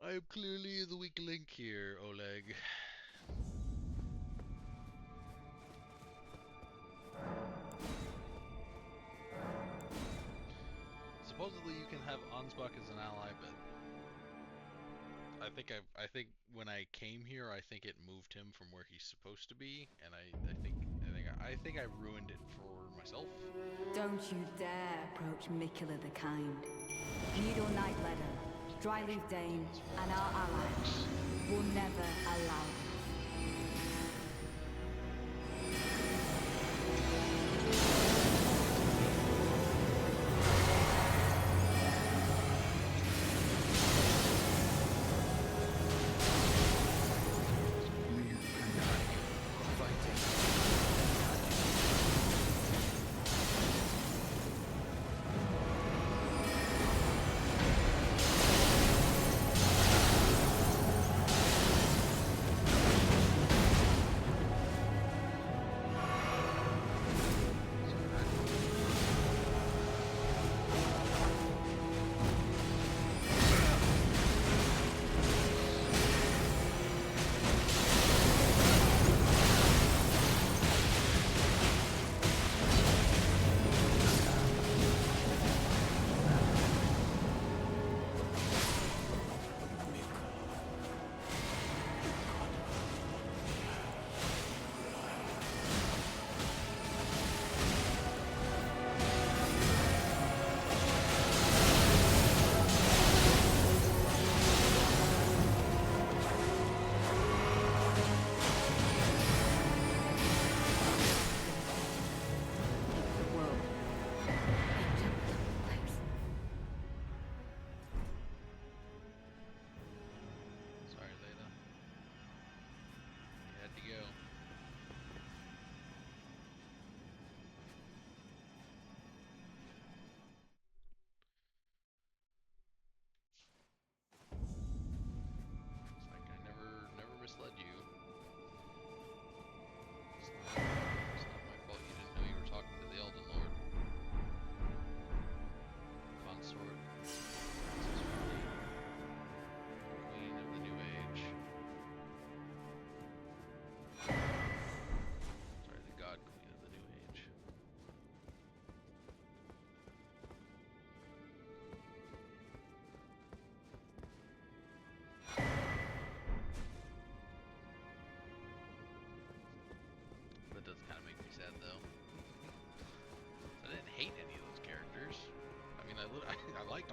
S1: I'm clearly the weak link here, Oleg. Supposedly you can have Ansbach as an ally, but I think when I came here, I think it moved him from where he's supposed to be, and I think I ruined it for myself.
S2: Don't you dare approach Mikola the Kind. Needle Knight Leader, Dryleaf Dane, and our allies will never allow you.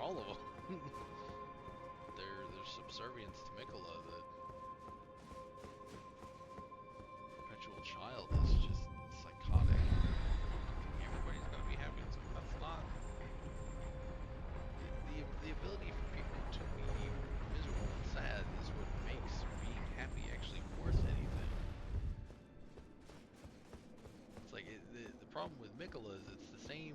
S1: all of them. their subservience to Mikola, the perpetual child, is just psychotic. Everybody's gotta be happy. It's like, that's not the ability for people to be miserable and sad is what makes being happy actually worth anything. It's like the problem with Mikola is it's the same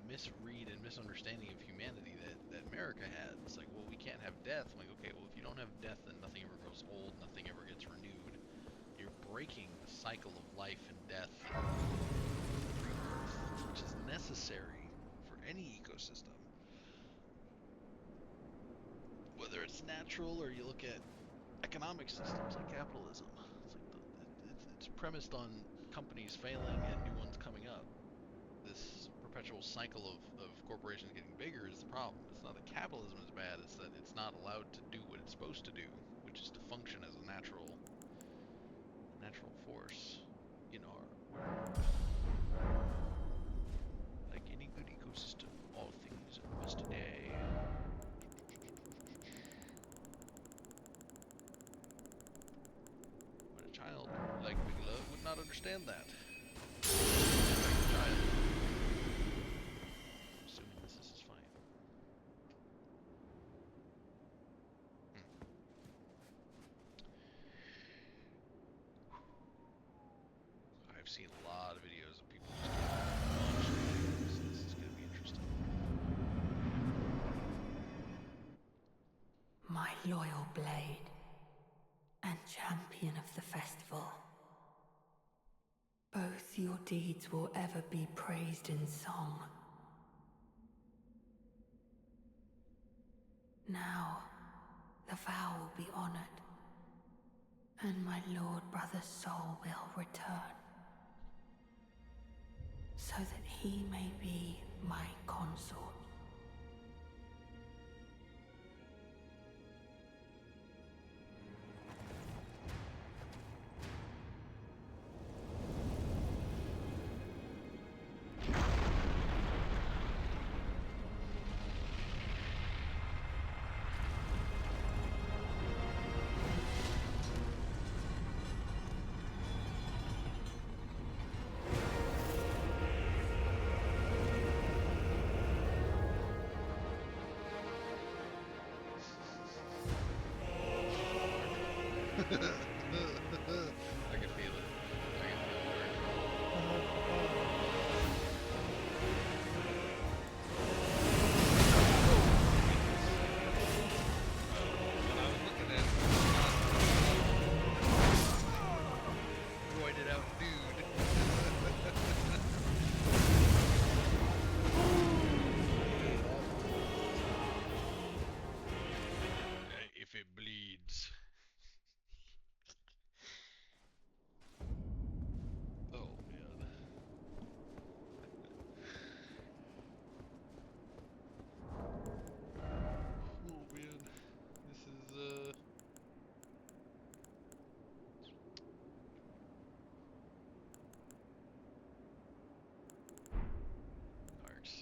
S1: misread and misunderstanding of humanity that America had. It's like, well, we can't have death. I'm like, okay, well, if you don't have death, then nothing ever grows old, nothing ever gets renewed. You're breaking the cycle of life and death and rebirth, which is necessary for any ecosystem. Whether it's natural or you look at economic systems like capitalism, it's premised on companies failing and new ones coming up. This perpetual cycle of corporations getting bigger is the problem. It's not that capitalism is bad, it's that it's not allowed to do what it's supposed to do, which is to function as a natural force. You know, we're like any good ecosystem, all things are must die. But a child like Mikola would not understand that. Like a child. Assuming this is fine. I've seen a lot of videos of people just getting so this is going to be interesting.
S2: My loyal blade and champion of the festival. Both your deeds will ever be praised in song. Now, the vow will be honored, and my lord brother's soul will return, so that he may be my consort.
S1: I can feel it. I can feel it. When I was looking at roided out dude. If it bleeds. Oh man. Oh man. This is Arcs.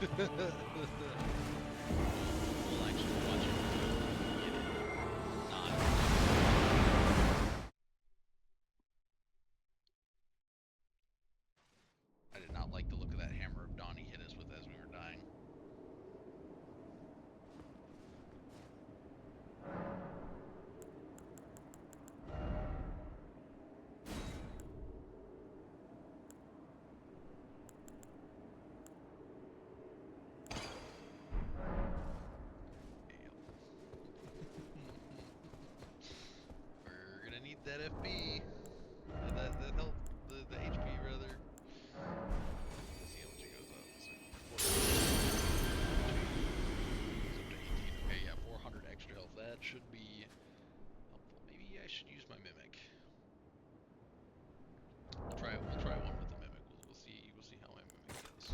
S1: We'll actually watch it get it. Not. I did not like the look of that hammer of dawn he hit us with as we were dying. We're gonna need that FP. Or that health, the HP rather. Let's see how much it goes up. So 400. Goes up to 18. Okay, yeah, 400 extra health. That should be helpful. Maybe I should use my mimic. We'll try it. We'll try one with the mimic. We'll see. We'll see how my mimic does.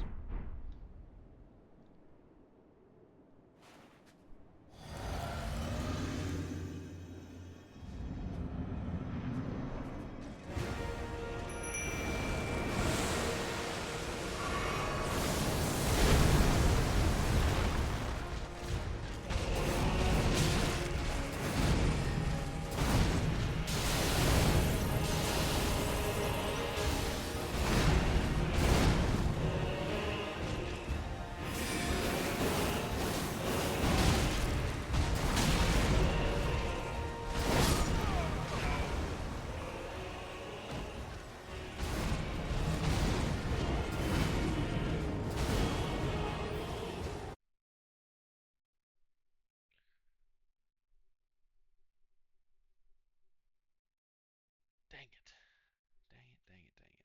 S1: Dang it. Dang it, dang it, dang it.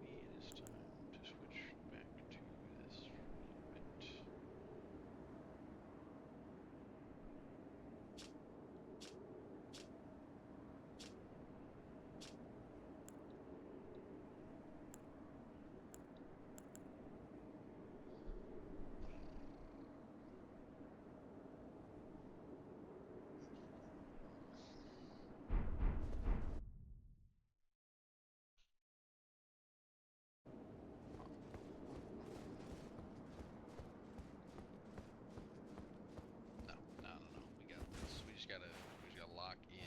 S1: Maybe it is time to switch back to this for a little bit. No, no, no, no. We got this. We just gotta lock in.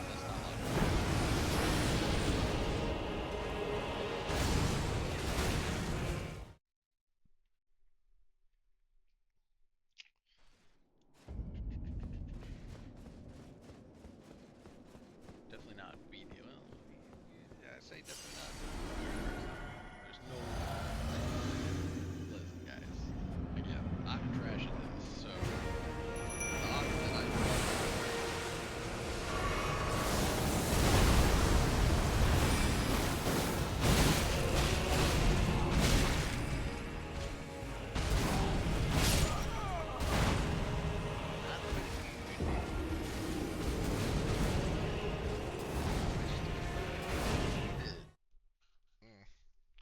S1: That's not locked. Definitely not video. Well, yeah, I say definitely not. There's no. Listen, guys. Again, I'm trash at this, so the odds that I.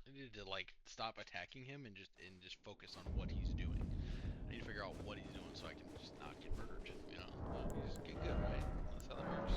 S1: I needed to like stop attacking him and just focus on what he's doing. I need to to figure out what he's doing so I can just not get murdered. You know, you just get good, right? That's how that works.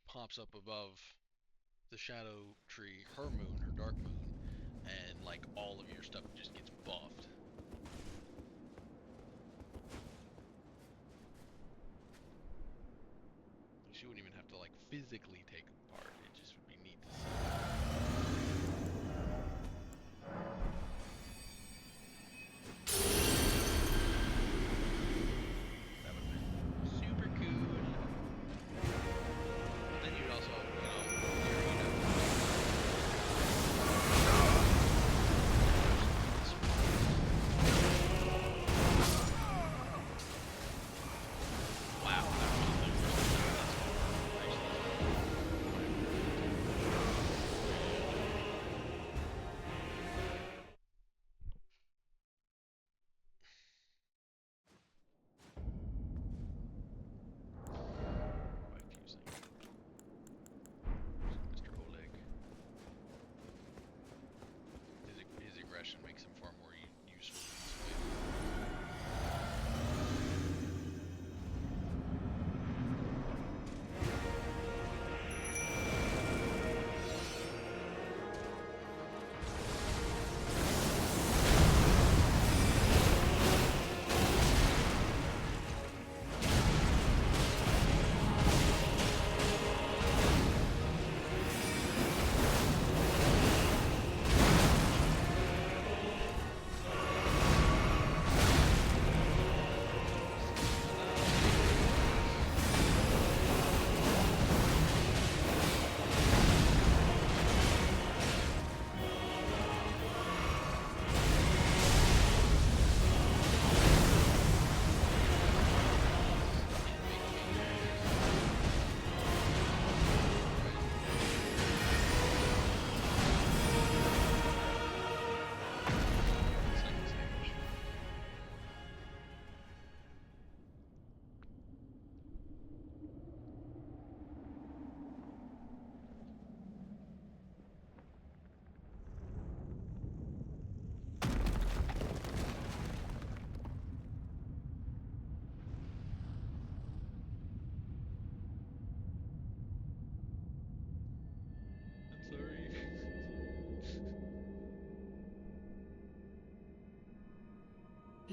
S1: Pops up above the shadow tree, her moon, her dark moon, and like all of your stuff just gets buffed. She wouldn't even have to like physically take part. It just would be neat to see. That would have been super cool. Then you'd also, wow, Mr. Oleg. His aggression makes him far more useful in this fight.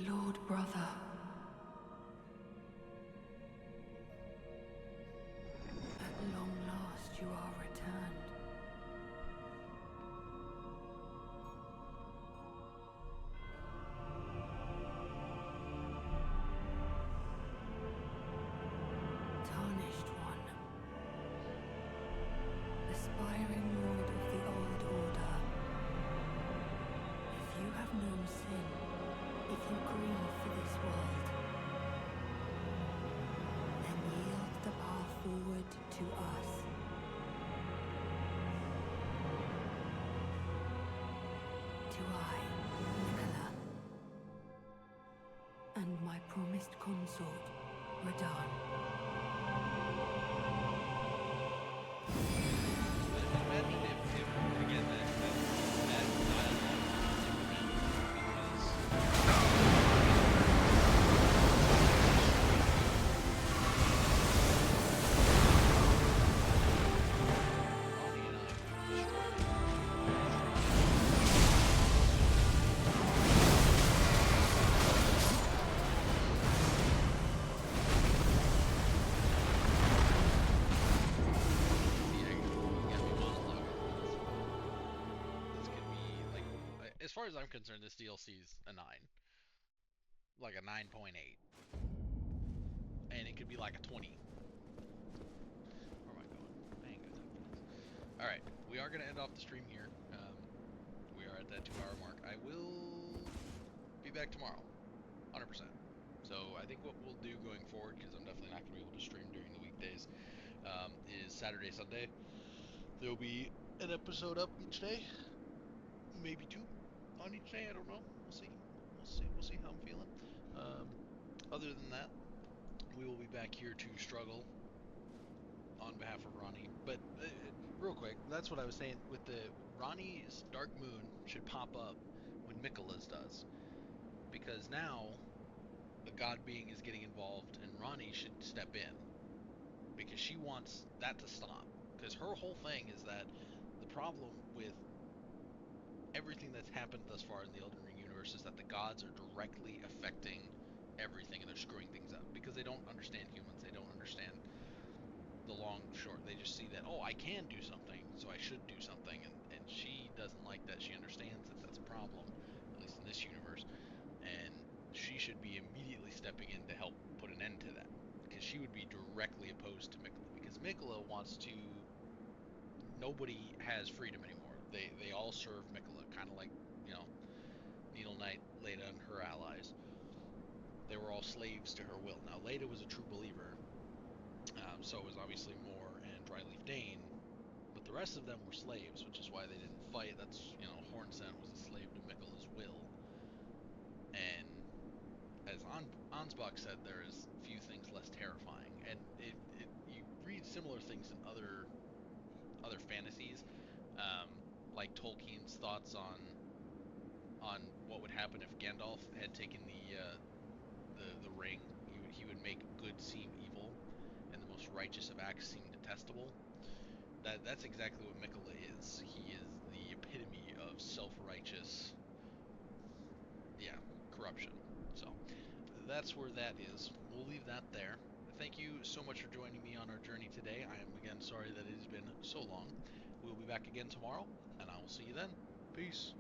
S2: Lord brother. At long last you are returned. Tarnished one. Aspiring lord of the old order. If you have known sin, if you grieve for this world, then yield the path forward to us. To I, Nicola, and my promised consort, Redone.
S1: as far as I'm concerned, this DLC's a 9. Like a 9.8. And it could be like a 20. Where am I going? I ain't got time for this. Alright, we are going to end off the stream here. We are at that 2-hour mark. I will be back tomorrow. 100%. So I think what we'll do going forward, because I'm definitely not going to be able to stream during the weekdays, is Saturday, Sunday. There'll be an episode up each day. Maybe 2 on each day. I don't know. We'll see. We'll see how I'm feeling. Other than that, we will be back here to struggle on behalf of Ronnie. But real quick, that's what I was saying. With the Ronnie's Dark Moon should pop up when Mikola's does, because now a god being is getting involved, and Ronnie should step in because she wants that to stop. Because her whole thing is that the problem with everything that's happened thus far in the Elden Ring universe is that the gods are directly affecting everything, and they're screwing things up because they don't understand humans. They don't understand the long short. They just see that, oh, I can do something, so I should do something, and she doesn't like that. She understands that that's a problem, at least in this universe, and she should be immediately stepping in to help put an end to that, because she would be directly opposed to Mikola, because Mikola wants to... Nobody has freedom anymore. They all serve Mikola, kind of like, you know, Needle Knight, Leda, and her allies. They were all slaves to her will. Now, Leda was a true believer, so was obviously Moore and Dryleaf Dane, but the rest of them were slaves, which is why they didn't fight. That's, you know, Hornsent was a slave to Mikola's will, and as Ansbach said, there is few things less terrifying, and you read similar things in other fantasies, like Tolkien's thoughts on what would happen if Gandalf had taken the ring. He would make good seem evil, and the most righteous of acts seem detestable. That's exactly what Mikola is. He is the epitome of self-righteous, yeah, corruption. So that's where that is. We'll leave that there. Thank you so much for joining me on our journey today. I am again sorry that it has been so long. We'll be back again tomorrow, and I will see you then. Peace.